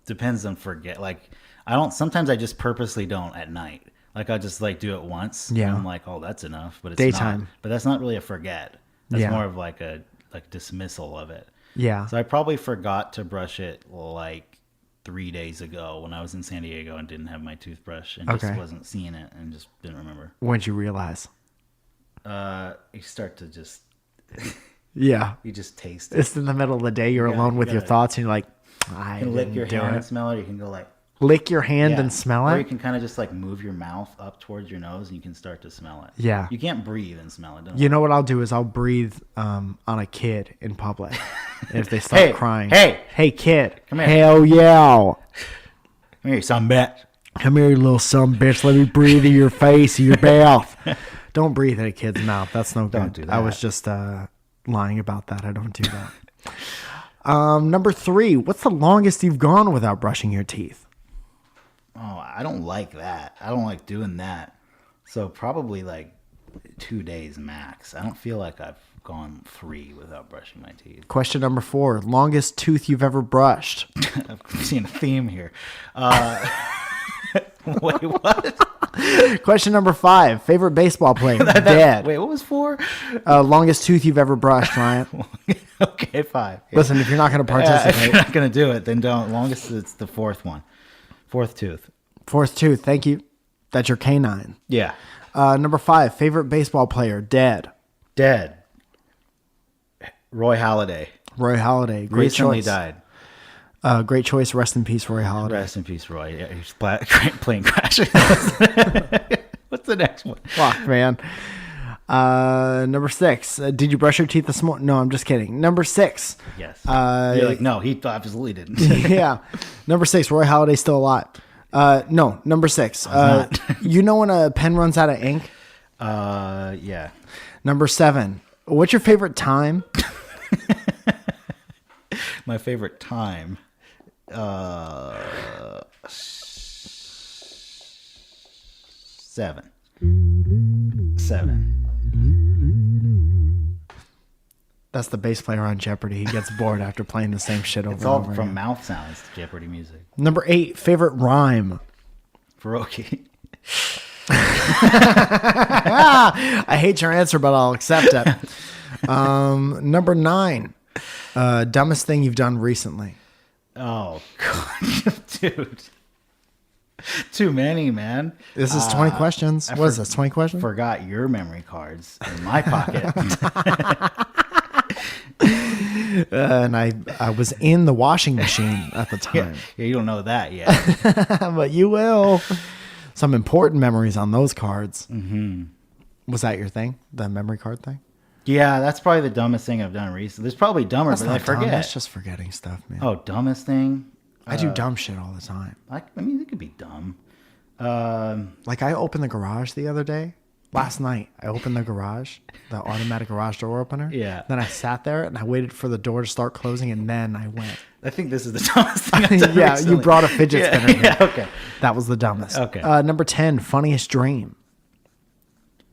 Depends on forget. Like I don't. Sometimes I just purposely don't at night. Like I just like do it once. Yeah. And I'm like, oh, that's enough. But it's Daytime. Not, but that's not really a forget. That's Yeah. more of like a dismissal of it. Yeah. So I probably forgot to brush it like 3 days ago when I was in San Diego and didn't have my toothbrush and just Okay. wasn't seeing it and just didn't remember. When'd you realize? You start to just Yeah. you just taste it. It's in the middle of the day. You're You alone with your gotta- thoughts, and you're like, I You can lick your didn't do hand it. and smell it. Or you can go like Lick your hand yeah. and smell Or you it. can kind of just like move your mouth up towards your nose and you can start to smell it. Yeah. You can't breathe and smell it. Don't You know what I'll do is I'll breathe on a kid in public. And if they start Hey, crying. hey. Hey, kid. Come here. Hell yeah. Come here, son bitch. Come here, you little son bitch. Let me breathe in your face, in your mouth. Don't breathe in a kid's mouth. That's no good. Don't do I was that. just lying about that. I don't do that. Number 3, what's the longest you've gone without brushing your teeth? Oh, I don't like that. I don't like doing that. So probably like 2 days max. I don't feel like I've gone 3 without brushing my teeth. Question number 4, longest tooth you've ever brushed? I've seen a theme here. Wait, what? Question number 5, favorite baseball player? Dead. Wait, what was 4? Longest tooth you've ever brushed, Ryan? Okay, 5. Yeah. Listen, if you're not going to If participate. you're not going to do it, then don't. Longest, it's the 4th one. 4th tooth. 4th tooth, thank you. That's your canine. Yeah. Number 5, favorite baseball player? Dead. Dead. Roy Halladay. Roy Halladay. Great Recently choice. died. Great choice. Rest in peace, Roy Halladay. Rest in peace, Roy. Yeah, he's plane crash. What's the next one? Fuck, man. Number 6. Did you brush your teeth this morning? No, I'm just kidding. Number 6. Yes. You're like, no, he absolutely didn't. Yeah. Number 6. Roy Halladay's still alive. No, number 6. not. You know when a pen runs out of ink? Yeah. Number 7. What's your favorite time? My favorite time. 7. 7. That's the bass player on Jeopardy. He gets bored after playing the same shit over It's and all over from again. mouth sounds, Jeopardy music. Number 8. Favorite rhyme? Farroki. I hate your answer, but I'll accept it. Number 9. Dumbest thing you've done recently? Oh, God. Dude. Too many, man. This is 20 questions. What is this, 20 questions? Forgot your memory cards in my pocket. And I was in the washing machine at the time. Yeah, you don't know that yet. But you will. Some important memories on those cards. Mm-hmm. Was that your thing? The memory card thing? Yeah, that's probably the dumbest thing I've done recently. There's probably dumber, That's but I not dumb. forget. That's just forgetting stuff, man. Oh, dumbest thing? I do dumb shit all the time. I mean, it could be dumb. Like I opened the garage the other day. Last night, I opened the garage, the automatic garage door opener. Yeah. Then I sat there and I waited for the door to start closing, and then I went. I think this is the dumbest thing I've done Yeah, recently. you brought a fidget spinner. Here. Yeah, okay. That was the dumbest. Okay. Number 10, funniest dream.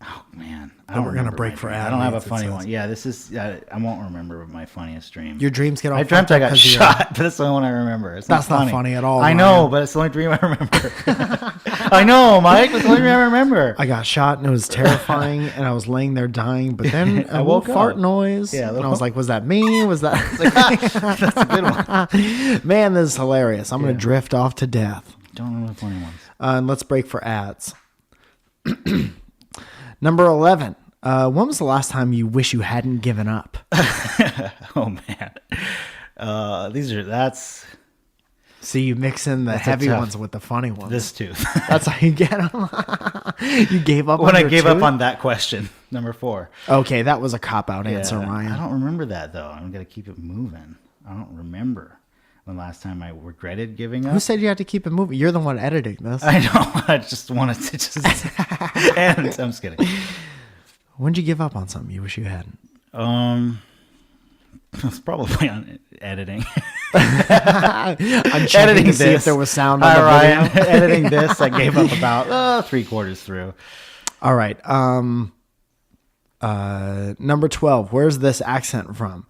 Oh, man. I Then don't we're gonna remember break my for dream. I don't have a athletes, it funny says. one. Yeah, this is... I won't remember my funniest dream. Your dreams get all I dreamt I got fucked up 'cause of shot, but that's the only one I remember. It's That's not funny at all, I know, Ryan. but it's the only dream I remember. I know, Mike. It's the only dream I remember. I got shot and it was terrifying, and I was laying there dying. But then I a woke little fart up. noise. Yeah, a and I little- was like, "Was that me? Was that?" That's a good one. Man, this is hilarious. I'm gonna drift off to death. Don't know the funny ones. And let's break for ads. Number 11. When was the last time you wish you hadn't given up? Oh, man. That's See, you mix in the a heavy tough- ones with the funny ones. this tooth. That's how you get them. You gave up When on I your gave up tooth? on that question, number 4. Okay, that was a cop-out Yeah, answer, Ryan. I don't remember that, though. I'm going to keep it moving. I don't remember the last time I regretted giving up. Who said you had to keep it moving? You're the one editing this. I know. I just wanted to just end. I'm just kidding. When did you give up on something you wish you hadn't? It's probably on editing. I'm checking Editing to see if this. there was sound on Hi, the Ryan. video. Editing this, I gave up about 3/4 through. All right. Number 12. Where's this accent from?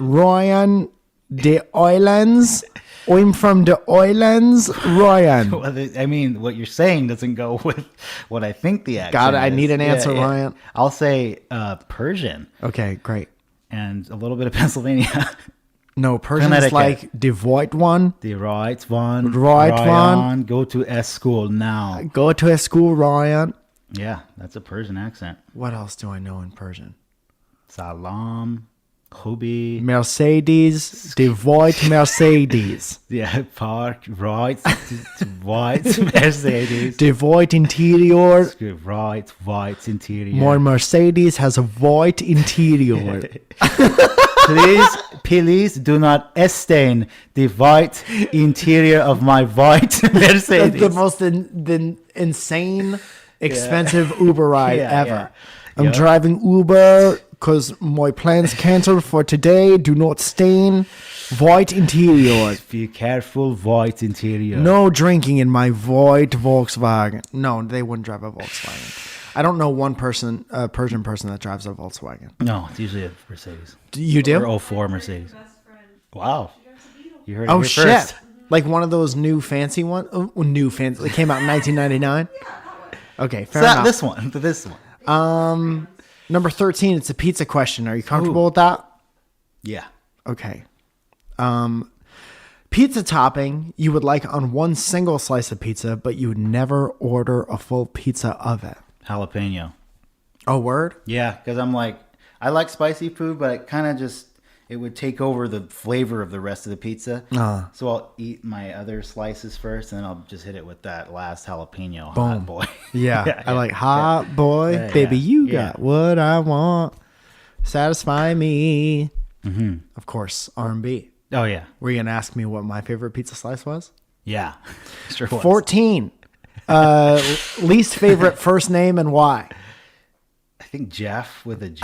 Ryan de Islands. I'm from the islands, Ryan. Well, I mean, what you're saying doesn't go with what I think the accent Got it. I is. need an answer, Ryan. I'll say Persian Okay, great. and a little bit of Pennsylvania. No, Persian's Connecticut. like the white one. The right one. Right one. Ryan, go to S school now. Go to a school, Ryan. Yeah, that's a Persian accent. What else do I know in Persian? Salam, Hubi. Mercedes, the white Mercedes. Yeah, park, right, white, Mercedes. The white interior. Right, white interior. My Mercedes has a white interior. Please do not stain the white interior of my white Mercedes. The most insane, expensive Uber ride Yeah, ever. yeah. I'm Yep. driving Uber, because my plans cancelled for today. Do not stain white interior. Be careful, white interior. No drinking in my white Volkswagen. No, they wouldn't drive a Volkswagen. I don't know one person, a Persian person that drives a Volkswagen. No, it's usually a Mercedes. You do? Or 04 Mercedes. Wow. You heard it Oh here shit! first. Like one of those new fancy ones. New fancy. It came out in 1999. Okay, fair So enough. this one. Number 13. It's a pizza question. Are you comfortable with that? Yeah. Okay. Pizza topping you would like on one single slice of pizza, but you would never order a full pizza of it. Jalapeno. Oh, word? Yeah, because I'm like, I like spicy food, but it kind of just, it would take over the flavor of the rest of the pizza. So I'll eat my other slices first, and then I'll just hit it with that last jalapeno. Hot boy. Yeah, I like hot boy, Yeah, baby. yeah, You yeah. got what I want. Satisfy me. Mm-hmm. Of course, R&B. Oh, yeah. Were you gonna ask me what my favorite pizza slice was? Yeah. Sure was. 14. Least favorite first name and why? I think Jeff with a G.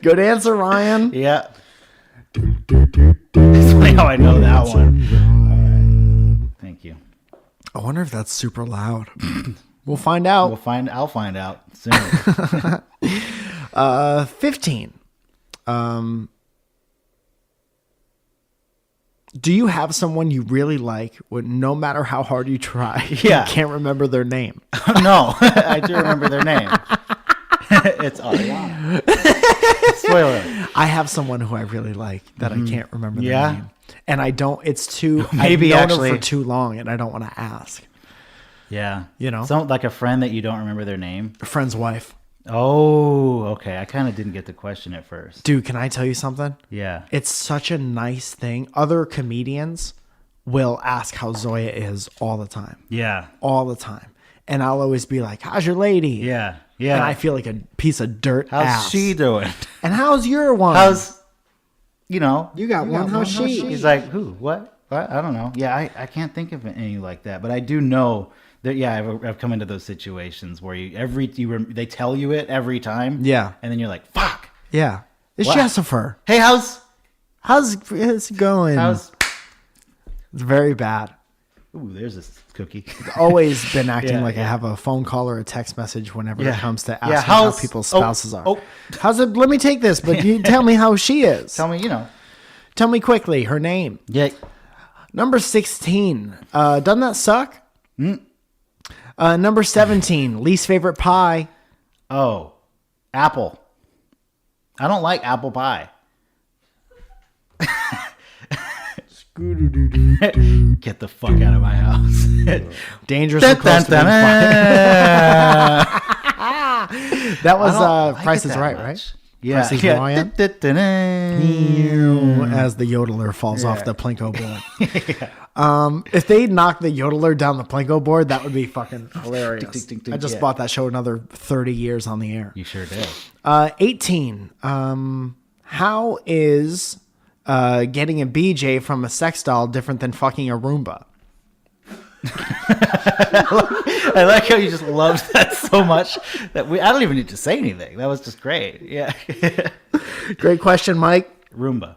Good answer, Ryan. Yeah. It's funny how I know that one. Thank you. I wonder if that's super loud. We'll find out. I'll find out soon. 15. Do you have someone you really like, no matter how hard you try, Yeah. you can't remember their name? No, I do remember their name. It's Ariana. Spoiler. I have someone who I really like that I can't remember their Yeah? name. And I don't, it's too, Maybe I've known actually- them for too long and I don't want to ask. Yeah. You know? Some, like a friend that you don't remember their name. A friend's wife. Oh, okay. I kind of didn't get the question at first. Dude, can I tell you something? Yeah. It's such a nice thing. Other comedians will ask how Zoya is all the time. Yeah. All the time. And I'll always be like, how's your lady? Yeah. Yeah. And I feel like a piece of dirt How's ass. she doing? And how's your one? How's, you know. You got one. How's she? He's like, who? What? I don't know. Yeah, I can't think of any like that. But I do know that, yeah, I've come into those situations where they tell you it every time. Yeah. And then you're like, fuck. Yeah. It's What? Jessifer. Hey, how's It's going? It's very bad. Ooh, there's a cookie. Always been acting Yeah, like I yeah. have a phone call or a text message whenever Yeah. it comes to Yeah, asking how how's- people's oh, spouses are. oh. How's it? Let me take this, but you tell me how she is. Tell me, you know. Tell me quickly her name. Yeah. Number 16. Doesn't that suck? Number 17. Least favorite pie. Oh, apple. I don't like apple pie. Get the fuck out of my house. Dangerously close to being pie. That was Price is Right, right? Yeah. Price is yeah. Right. As the yodeler falls off the Plinko board. If they knock the yodeler down the Plinko board, that would be fucking hilarious. Tick, tick, tick, I just yeah. bought that show another 30 years on the air. You sure did. 18. How is getting a BJ from a sex doll different than fucking a Roomba? I like how you just loved that so much that I don't even need to say anything. That was just great. Yeah. Great question, Mike. Roomba.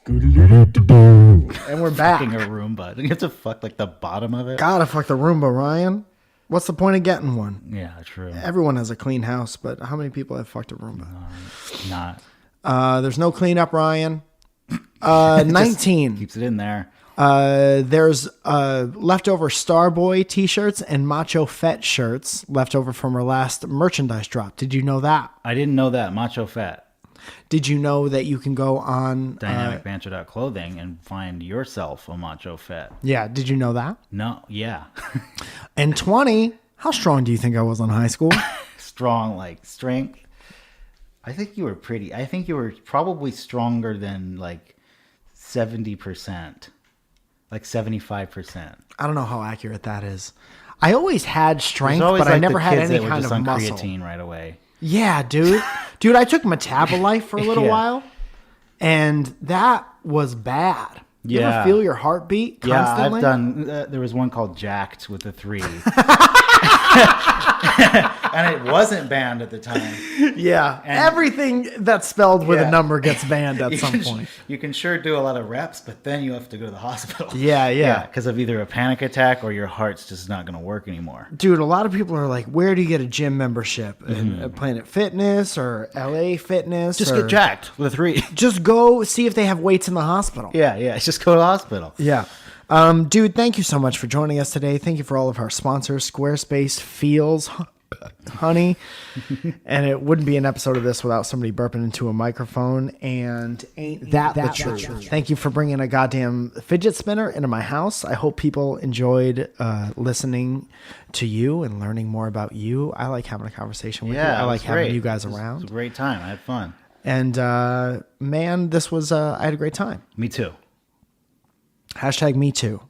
And we're back. Fucking a Roomba. Don't you have to fuck like the bottom of it? Gotta fuck the Roomba, Ryan. What's the point of getting one? Yeah, true. Everyone has a clean house, but how many people have fucked a Roomba? Not. There's no cleanup, Ryan. 19. Keeps it in there. There's leftover Starboy t-shirts and Macho Fett shirts left over from our last merchandise drop. Did you know that? I didn't know that. Macho Fat. Did you know that you can go on... DynamicBanter.clothing and find yourself a Macho Fat. yeah, did you know that? No, yeah. And 20, how strong do you think I was in high school? Strong, like strength. I think you were probably stronger than like 70%. Like 75%. I don't know how accurate that is. I always had strength, There's always but I like never the had kids any that were kind just of on muscle. creatine right away. Yeah, dude. Dude, I took Metabolite for a little Yeah. while, and that was bad. You ever Yeah. feel your heartbeat constantly? Yeah, I've done. There was one called Jacked with a 3. And it wasn't banned at the time. Yeah. And- Everything that's spelled with Yeah. a number gets banned at You some can- point. You can sure do a lot of reps, but then you have to go to the hospital. Yeah. Because of either a panic attack or your heart's just not going to work anymore. Dude, a lot of people are like, where do you get a gym membership? Planet Fitness or LA Fitness? Just or get jacked with a 3. Just go see if they have weights in the hospital. Yeah. Just go to the hospital. Yeah. Dude, thank you so much for joining us today. Thank you for all of our sponsors. Squarespace feels honey. And it wouldn't be an episode of this without somebody burping into a microphone. And ain't that the truth? Thank you for bringing a goddamn fidget spinner into my house. I hope people enjoyed listening to you and learning more about you. I like having a conversation with you. I like having you guys around. It was a great time. I had fun. And man, this was I had a great time. Me too. Hashtag me too.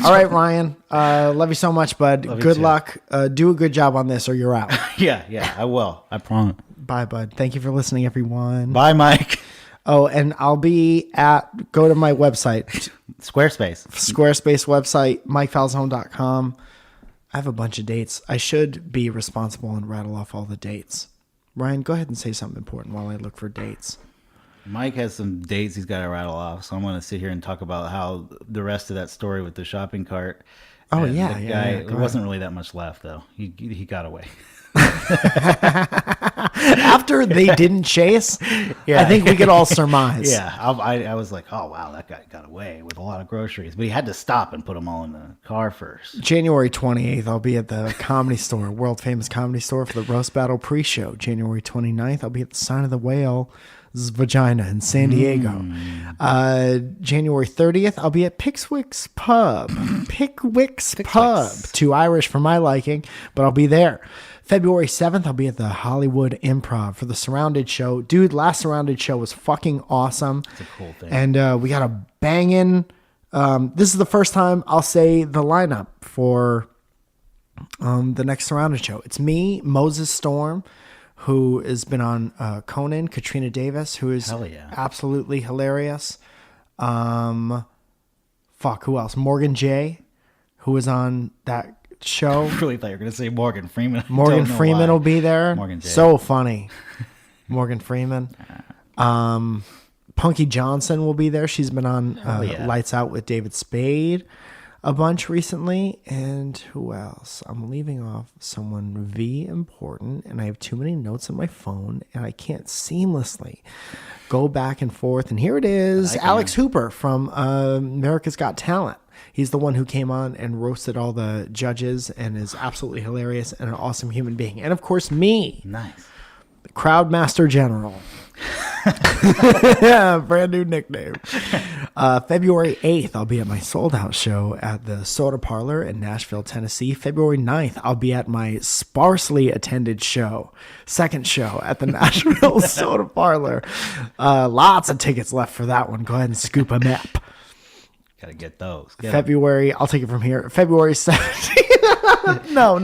All right, Ryan. Love you so much, bud. Love you Good too. luck. Do a good job on this or you're out. Yeah, I will. I promise. Bye, bud. Thank you for listening, everyone. Bye, Mike. Oh, and I'll be go to my website, Squarespace. Squarespace website, MikeFalzone.com. I have a bunch of dates. I should be responsible and rattle off all the dates. Ryan, go ahead and say something important while I look for dates. Mike has some dates he's got to rattle off, so I'm going to sit here and talk about how the rest of that story with the shopping cart. Oh, and yeah, the yeah, guy, yeah, go There wasn't really that much left, though. He got away. After they didn't chase, I think we could all surmise. Yeah, I was like, oh, wow, that guy got away with a lot of groceries. But he had to stop and put them all in the car first. January 28th, I'll be at the Comedy Store, world famous Comedy Store for the Roast Battle pre-show. January 29th, I'll be at the Sign of the Whale's Vagina in San Diego. January 30th, I'll be at Pickwick's Pub. Pickwick's Pub. Too Irish for my liking, but I'll be there. February 7th, I'll be at the Hollywood Improv for the Surrounded show. Dude, last Surrounded show was fucking awesome. It's a cool thing. And we got a banging. This is the first time I'll say the lineup for the next Surrounded show. It's me, Moses Storm, who has been on Conan, Katrina Davis, who is absolutely hilarious. Who else? Morgan J, who was on that show. I really thought you were going to say Morgan Freeman. Morgan Freeman will be there. Morgan J. So funny. Morgan Freeman. Punky Johnson will be there. She's been on Lights Out with David Spade a bunch recently. And who else? I'm leaving off someone V important, and I have too many notes on my phone, and I can't seamlessly go back and forth. And here it is, Alex Hooper from America's Got Talent. He's the one who came on and roasted all the judges and is absolutely hilarious and an awesome human being. And of course, me. Nice. The Crowdmaster General. Yeah, brand new nickname. February 8th, I'll be at my sold out show at the Soda Parlor in Nashville, Tennessee. February 9th, I'll be at my sparsely attended second show at the Nashville Soda Parlor. Lots of tickets left for that one. Go ahead and scoop them up. Got to get those. February, I'll take it from here. February 17th. No.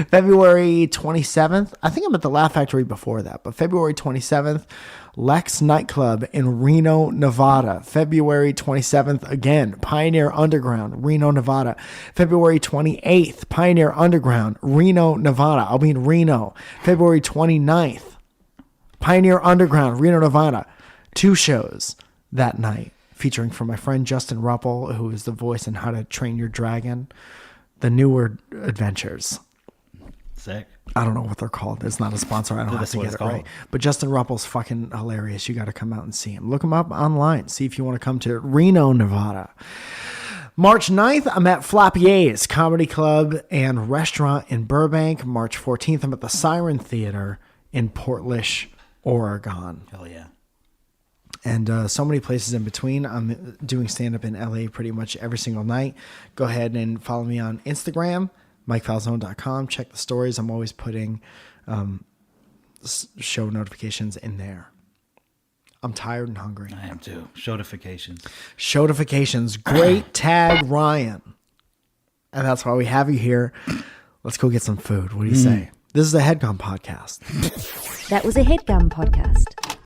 February 27th. I think I'm at the Laugh Factory before that, but February 27th, Lex Nightclub in Reno, Nevada. February 27th, again, Pioneer Underground, Reno, Nevada. February 28th, Pioneer Underground, Reno, Nevada. I'll be in Reno. February 29th, Pioneer Underground, Reno, Nevada. 2 shows that night, featuring from my friend Justin Ruppel, who is the voice in How to Train Your Dragon, the newer adventures. Sick. I don't know what they're called. It's not a sponsor. I don't have That's to what get it's it right. called. But Justin Ruppel's fucking hilarious. You got to come out and see him. Look him up online. See if you want to come to Reno, Nevada. March 9th, I'm at Floppy A's Comedy Club and Restaurant in Burbank. March 14th, I'm at the Siren Theater in Portlish, Oregon. Hell yeah. And so many places in between. I'm doing stand-up in LA pretty much every single night. Go ahead and follow me on Instagram, MikeFalzone.com. Check the stories. I'm always putting show notifications in there. I'm tired and hungry. I am too. Show notifications. Show notifications. Great tag, Ryan. And that's why we have you here. Let's go get some food. What do you say? This is a HeadGum podcast. That was a HeadGum podcast.